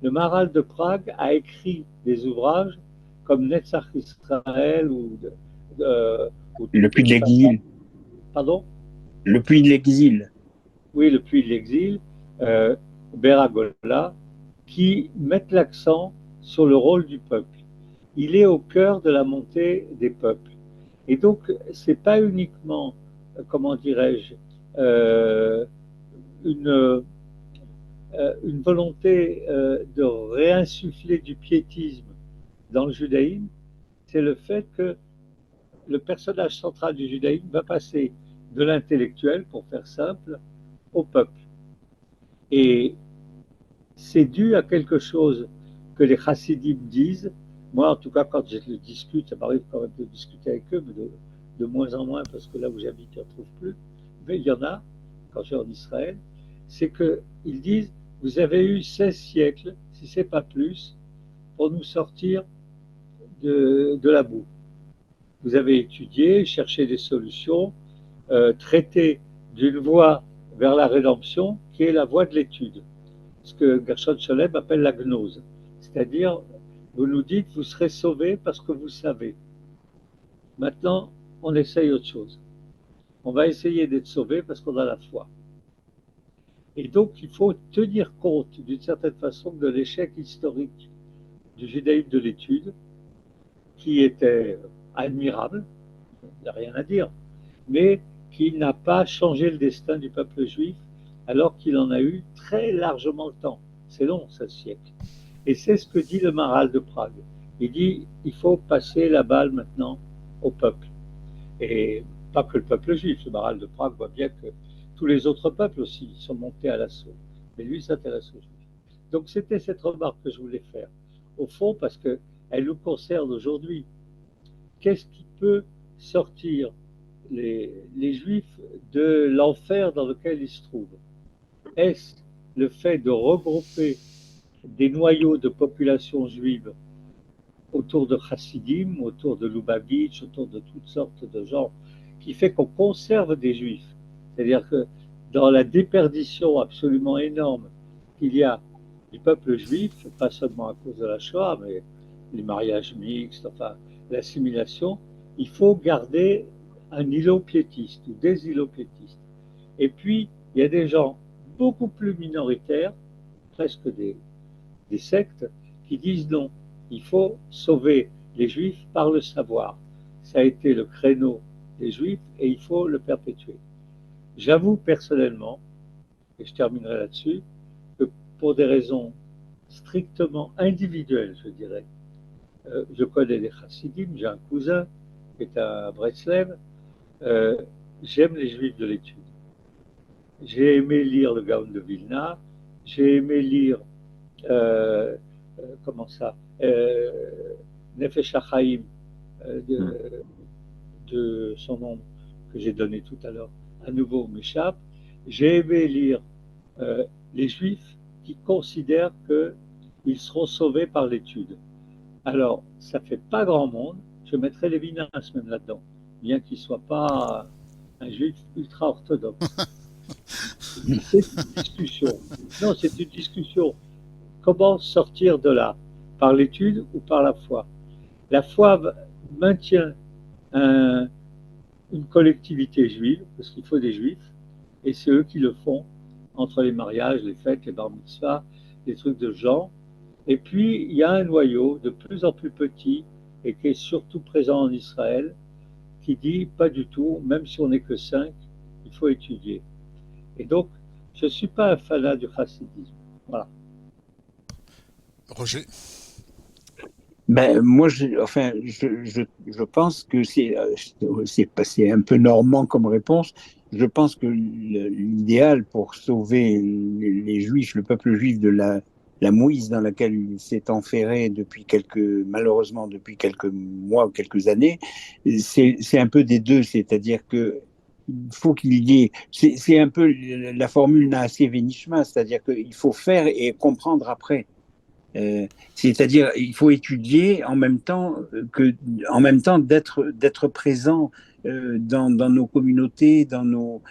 Le Maharal de Prague a écrit des ouvrages comme Netzach Israël ou Le puits de l'exil. Pardon? Le puits de l'exil. Oui, le puits de l'exil, Beragola, qui mettent l'accent sur le rôle du peuple. Il est au cœur de la montée des peuples. Et donc, c'est pas uniquement, comment dirais-je, euh, une, une volonté de réinsuffler du piétisme dans le judaïsme, c'est le fait que le personnage central du judaïsme va passer de l'intellectuel, pour faire simple, au peuple. Et c'est dû à quelque chose que les chassidim disent. Moi, en tout cas, quand je le discute, ça m'arrive quand même de discuter avec eux, mais de moins en moins, parce que là où j'habite, je ne retrouve plus. Mais il y en a, quand je suis en Israël, c'est qu'ils disent, vous avez eu 16 siècles, si ce n'est pas plus, pour nous sortir de la boue. Vous avez étudié, cherché des solutions, traité d'une voie vers la rédemption, qui est la voie de l'étude. Ce que Gershon Scholem appelle la gnose. C'est-à-dire, vous nous dites, vous serez sauvés parce que vous savez. Maintenant, on essaye autre chose. On va essayer d'être sauvés parce qu'on a la foi. Et donc, il faut tenir compte, d'une certaine façon, de l'échec historique du judaïsme de l'étude, qui était admirable, il n'y a rien à dire, mais qui n'a pas changé le destin du peuple juif, alors qu'il en a eu très largement le temps. C'est long, 16 siècles. Et c'est ce que dit le Maharal de Prague. Il dit, il faut passer la balle maintenant au peuple. Et pas que le peuple juif. Le Maharal de Prague voit bien que tous les autres peuples aussi sont montés à l'assaut. Mais lui s'intéresse aux juifs. Donc c'était cette remarque que je voulais faire. Au fond, parce qu'elle nous concerne aujourd'hui. Qu'est-ce qui peut sortir les juifs de l'enfer dans lequel ils se trouvent? Est-ce le fait de regrouper des noyaux de population juive autour de Chassidim, autour de Lubavitch, autour de toutes sortes de gens, qui fait qu'on conserve des juifs? C'est-à-dire que dans la déperdition absolument énorme qu'il y a du peuple juif, pas seulement à cause de la Shoah, mais les mariages mixtes, enfin l'assimilation, il faut garder un îlot piétiste ou des îlots piétistes. Et puis, il y a des gens beaucoup plus minoritaires, presque des sectes, qui disent non, il faut sauver les juifs par le savoir. Ça a été le créneau des juifs et il faut le perpétuer. J'avoue personnellement, et je terminerai là-dessus, que pour des raisons strictement individuelles, je dirais, je connais des chassidim, j'ai un cousin qui est à Breslev, j'aime les juifs de l'étude. J'ai aimé lire le Gaon de Vilna, j'ai aimé lire, comment ça, Nefesh HaChaim, de son nom que j'ai donné tout à l'heure, à nouveau m'échappe. J'ai aimé lire les juifs qui considèrent qu'ils seront sauvés par l'étude. Alors, ça fait pas grand monde. Je mettrais Lévinas même là-dedans, bien qu'il ne soit pas un juif ultra orthodoxe. C'est une discussion. Non, c'est une discussion. Comment sortir de là? Par l'étude ou par la foi? La foi maintient une collectivité juive, parce qu'il faut des juifs, et c'est eux qui le font entre les mariages, les fêtes, les bar mitzvahs, les trucs de genre. Et puis, il y a un noyau de plus en plus petit et qui est surtout présent en Israël, qui dit pas du tout, même si on n'est que 5, il faut étudier. Et donc, je ne suis pas un fanat du chassidisme. Voilà. Roger? Ben, moi, je pense que c'est un peu normand comme réponse. Je pense que l'idéal pour sauver les Juifs, le peuple juif de la mouise dans laquelle il s'est enferré malheureusement depuis quelques mois ou quelques années, c'est un peu des deux, c'est-à-dire que il faut qu'il y ait, c'est un peu la formule Naaseh Venishma, c'est-à-dire qu'il faut faire et comprendre après. C'est-à-dire, il faut étudier en même temps d'être présent dans nos communautés, dans nos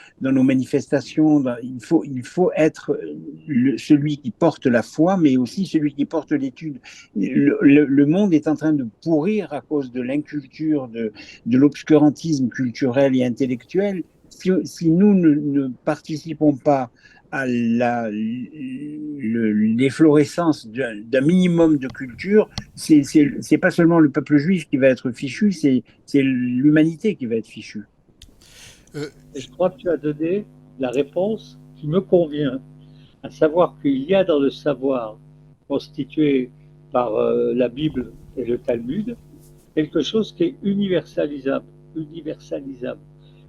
manifestations. Il faut être celui qui porte la foi, mais aussi celui qui porte l'étude. Le monde est en train de pourrir à cause de l'inculture, de l'obscurantisme culturel et intellectuel. Si nous ne participons pas à l'efflorescence d'un minimum de culture, c'est pas seulement le peuple juif qui va être fichu, c'est l'humanité qui va être fichue. Je crois que tu as donné la réponse qui me convient, à savoir qu'il y a dans le savoir constitué par la Bible et le Talmud quelque chose qui est universalisable, universalisable.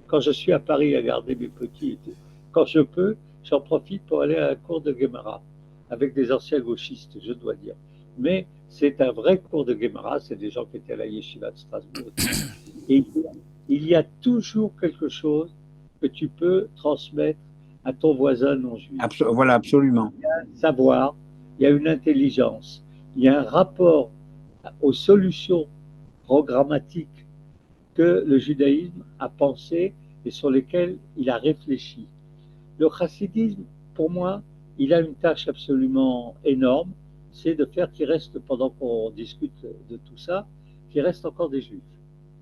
Quand je suis à Paris à garder mes petits et tout, quand je peux, j'en profite pour aller à la cour de Guémara, avec des anciens gauchistes, je dois dire. Mais c'est un vrai cours de Guémara, c'est des gens qui étaient à la Yeshiva de Strasbourg. Et il y a toujours quelque chose que tu peux transmettre à ton voisin non juif. Voilà, absolument. Il y a un savoir, il y a une intelligence, il y a un rapport aux solutions programmatiques que le judaïsme a pensé et sur lesquelles il a réfléchi. Le chassidisme, pour moi, il a une tâche absolument énorme, c'est de faire qu'il reste, pendant qu'on discute de tout ça, qu'il reste encore des juifs.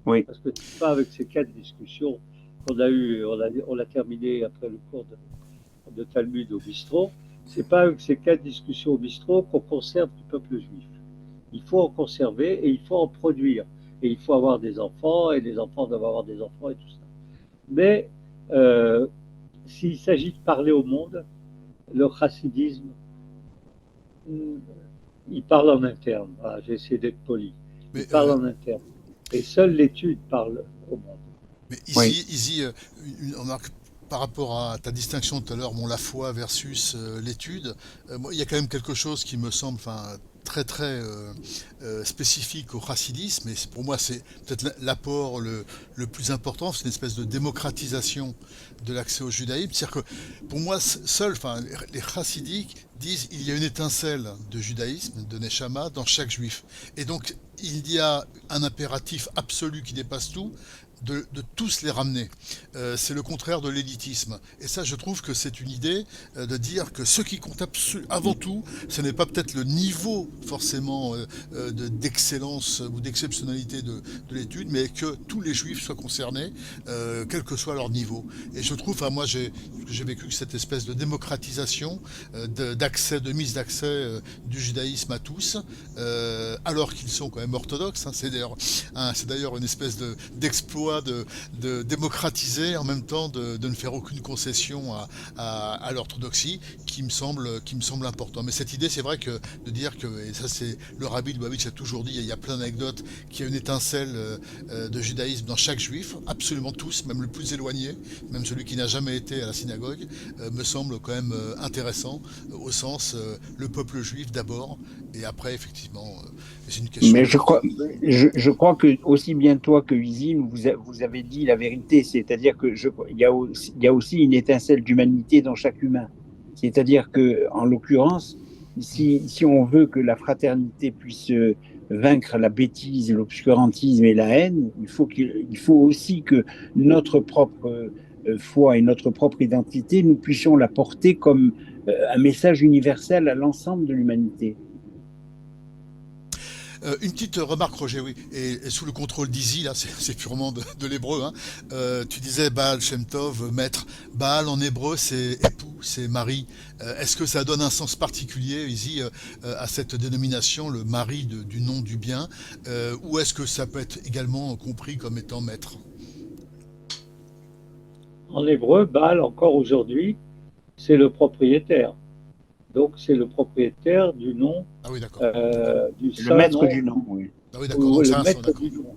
Oui. Parce que c'est pas avec ces 4 discussions qu'on a eu, on l'a terminé après le cours de Talmud au bistrot, c'est pas avec ces 4 discussions au bistrot qu'on conserve du peuple juif. Il faut en conserver et il faut en produire. Et il faut avoir des enfants, et les enfants doivent avoir des enfants et tout ça. Mais s'il s'agit de parler au monde, le chassidisme, il parle en interne. Voilà, j'ai essayé d'être poli. Il parle en interne. Et seule l'étude parle au monde. Mais ici, une remarque par rapport à ta distinction tout à l'heure, la foi versus l'étude, moi, il y a quand même quelque chose qui me semble très très spécifique au chassidisme, et pour moi c'est peut-être l'apport le plus important, c'est une espèce de démocratisation de l'accès au judaïsme. C'est-à-dire que pour moi, les chassidiques disent il y a une étincelle de judaïsme, de Neshama, dans chaque juif. Et donc il y a un impératif absolu qui dépasse tout, de tous les ramener. C'est le contraire de l'élitisme. Et ça, je trouve que c'est une idée de dire que ce qui compte avant tout, ce n'est pas peut-être le niveau forcément d'excellence ou d'exceptionnalité de l'étude, mais que tous les juifs soient concernés, quel que soit leur niveau. Et je trouve, moi j'ai vécu cette espèce de démocratisation, d'accès, de mise d'accès du judaïsme à tous, alors qu'ils sont quand même orthodoxes. C'est d'ailleurs une espèce d'exploit de démocratiser, en même temps de ne faire aucune concession à l'orthodoxie, qui me semble important. Mais cette idée, c'est vrai que de dire que, et ça c'est le rabbi Lubavitch a toujours dit, il y a plein d'anecdotes, qu'il y a une étincelle de judaïsme dans chaque juif, absolument tous, même le plus éloigné, même celui qui n'a jamais été à la synagogue, me semble quand même intéressant, au sens le peuple juif d'abord, et après effectivement c'est une question. Mais je crois que aussi bien toi que Izzy, vous avez dit la vérité, c'est-à-dire que il y a aussi une étincelle d'humanité dans chaque humain. C'est-à-dire que, en l'occurrence, si on veut que la fraternité puisse vaincre la bêtise, l'obscurantisme et la haine, il faut aussi que notre propre foi et notre propre identité, nous puissions la porter comme un message universel à l'ensemble de l'humanité. Une petite remarque, Roger, oui, et sous le contrôle d'Izzy, là, c'est purement de l'hébreu, hein. Tu disais Baal Shem Tov, maître. Baal en hébreu, c'est époux, c'est mari. Est-ce que ça donne un sens particulier, Izzy, à cette dénomination, le mari du nom du bien, ou est-ce que ça peut être également compris comme étant maître? En hébreu, Baal, encore aujourd'hui, c'est le propriétaire. Donc, c'est le propriétaire du nom, Ah oui, d'accord. du Le maître du nom, oui. Ah oui, d'accord. le maître du nom.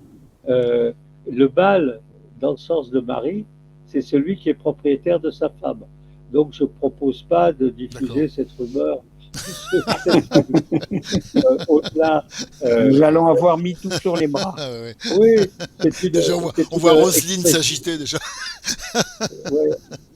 Le Baal, dans le sens de mari, c'est celui qui est propriétaire de sa femme. Donc, je ne propose pas de diffuser cette rumeur. Au-delà. Nous allons avoir mis tout sur les bras. Ah, ouais. Oui, c'est une. Déjà, on voit Roselyne s'agiter déjà.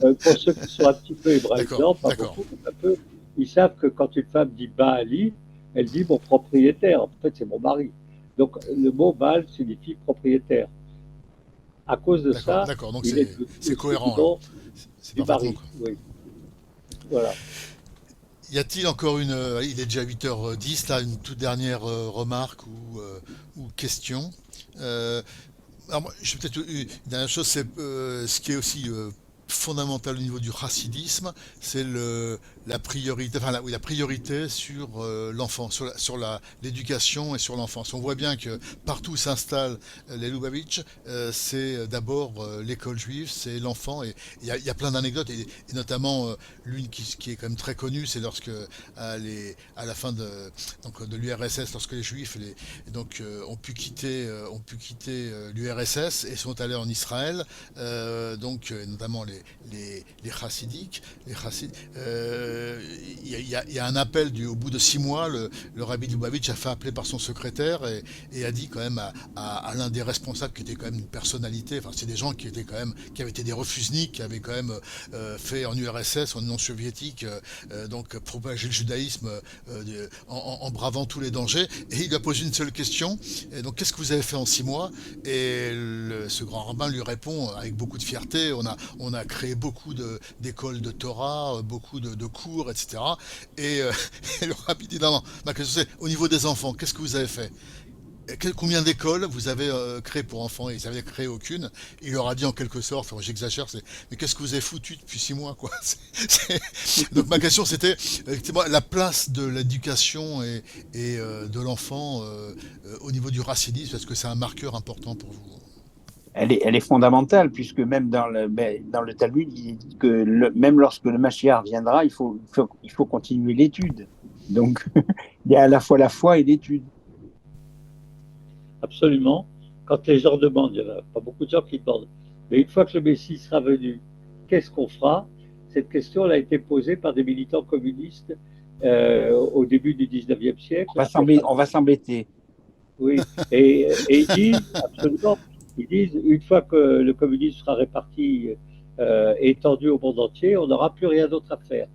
Pour ceux qui sont un petit peu hébraïsants, pas beaucoup, un peu, ils savent que quand une femme dit Baali, elle dit mon propriétaire. En fait, c'est mon mari. Donc, le mot Baal signifie propriétaire. À cause de ça, donc c'est cohérent. C'est du mari. Oui. Voilà. Y a-t-il encore il est déjà 8h10, là, une toute dernière remarque ou question. Alors, moi, une dernière chose, c'est ce qui est aussi fondamentale au niveau du chassidisme, c'est la priorité, la priorité sur l'enfant, sur l'éducation et sur l'enfance. On voit bien que partout où s'installent les Lubavitch, c'est d'abord l'école juive, c'est l'enfant, et il y a plein d'anecdotes, et notamment l'une qui est quand même très connue, c'est lorsque à la fin de l'URSS, lorsque les Juifs ont pu quitter l'URSS et sont allés en Israël, notamment les chassidiques, il y a un appel au bout de 6 mois, le rabbi Lubavitch a fait appeler par son secrétaire et a dit quand même à l'un des responsables, qui était quand même une personnalité, enfin c'est des gens qui avaient été des refusniks, qui avaient quand même fait en URSS, en Union soviétique, donc propager le judaïsme en bravant tous les dangers, et il lui a posé une seule question, et donc qu'est-ce que vous avez fait en 6 mois? Et ce grand rabbin lui répond avec beaucoup de fierté, on a créé beaucoup d'écoles de Torah, beaucoup de cours, etc. Et, et le rabbi dit, non, ma question c'est, au niveau des enfants, qu'est-ce que vous avez fait? Combien d'écoles vous avez créées pour enfants? Et ils n'avaient créé aucune. Il leur a dit en quelque sorte, enfin, j'exagère, mais qu'est-ce que vous avez foutu depuis 6 mois, quoi? Donc ma question c'était effectivement la place de l'éducation et de l'enfant au niveau du racinisme, parce que c'est un marqueur important pour vous. Elle est fondamentale, puisque même dans le Talmud, il dit que même lorsque le Mashiach viendra, il faut continuer l'étude. Donc, il y a à la fois la foi et l'étude. Absolument. Quand les gens demandent, il n'y en a pas beaucoup de gens qui demandent, mais une fois que le Messie sera venu, qu'est-ce qu'on fera? Cette question elle a été posée par des militants communistes au début du 19e siècle. On va s'embêter. Oui, et ils disent, absolument, ils disent, une fois que le communisme sera réparti, étendu au monde entier, on n'aura plus rien d'autre à faire.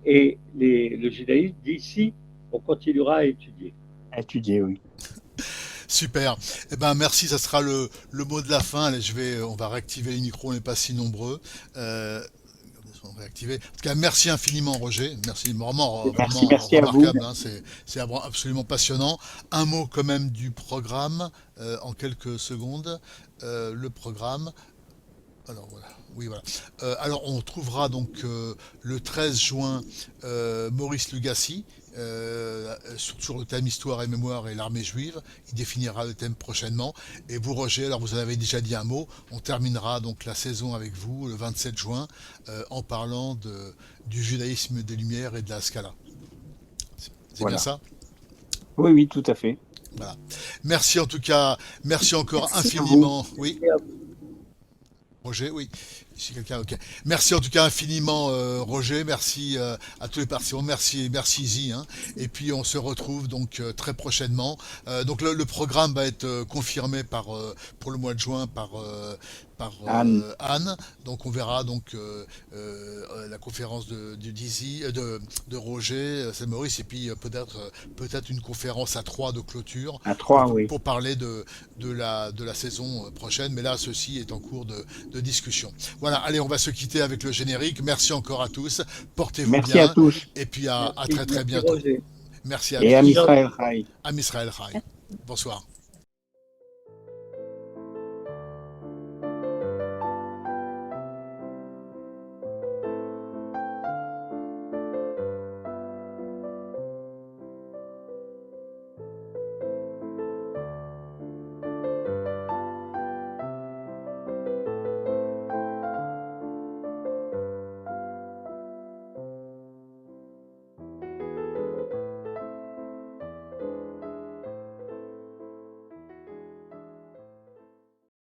Et le judaïsme dit, si, on continuera à étudier. À étudier, oui. Super. Eh ben merci, ça sera le mot de la fin. Allez, on va réactiver les micros, on n'est pas si nombreux. On va réactiver. En tout cas, merci infiniment, Roger. Merci, vraiment Merci remarquable. À vous. C'est absolument passionnant. Un mot quand même du programme en quelques secondes. Le programme. Alors voilà. Oui, voilà. Alors on trouvera donc le 13 juin Maurice Lugassi sur le thème Histoire et Mémoire et l'armée juive. Il définira le thème prochainement. Et vous, Roger, alors vous en avez déjà dit un mot. On terminera donc la saison avec vous le 27 juin en parlant du judaïsme des Lumières et de la Scala. C'est Voilà. bien ça? Oui, tout à fait. Voilà. Merci en tout cas. Merci encore Merci infiniment. Oui. Roger, oui. Si quelqu'un, ok. Merci en tout cas infiniment, Roger. Merci à tous les participants. Merci Izzy. Hein. Et puis on se retrouve donc très prochainement. Donc le programme va être confirmé pour le mois de juin par Anne. Donc on verra donc la conférence d'Izzy, de Roger, c'est Maurice, et puis peut-être une conférence à 3 de clôture. À 3, oui. Pour parler de la saison prochaine. Mais là, ceci est en cours de discussion. Voilà, allez, on va se quitter avec le générique. Merci encore à tous. Portez-vous bien. Merci à tous. Et puis à très bientôt. Roger. Merci à Et tous. à Israël Chai. À Israël Chai. Bonsoir.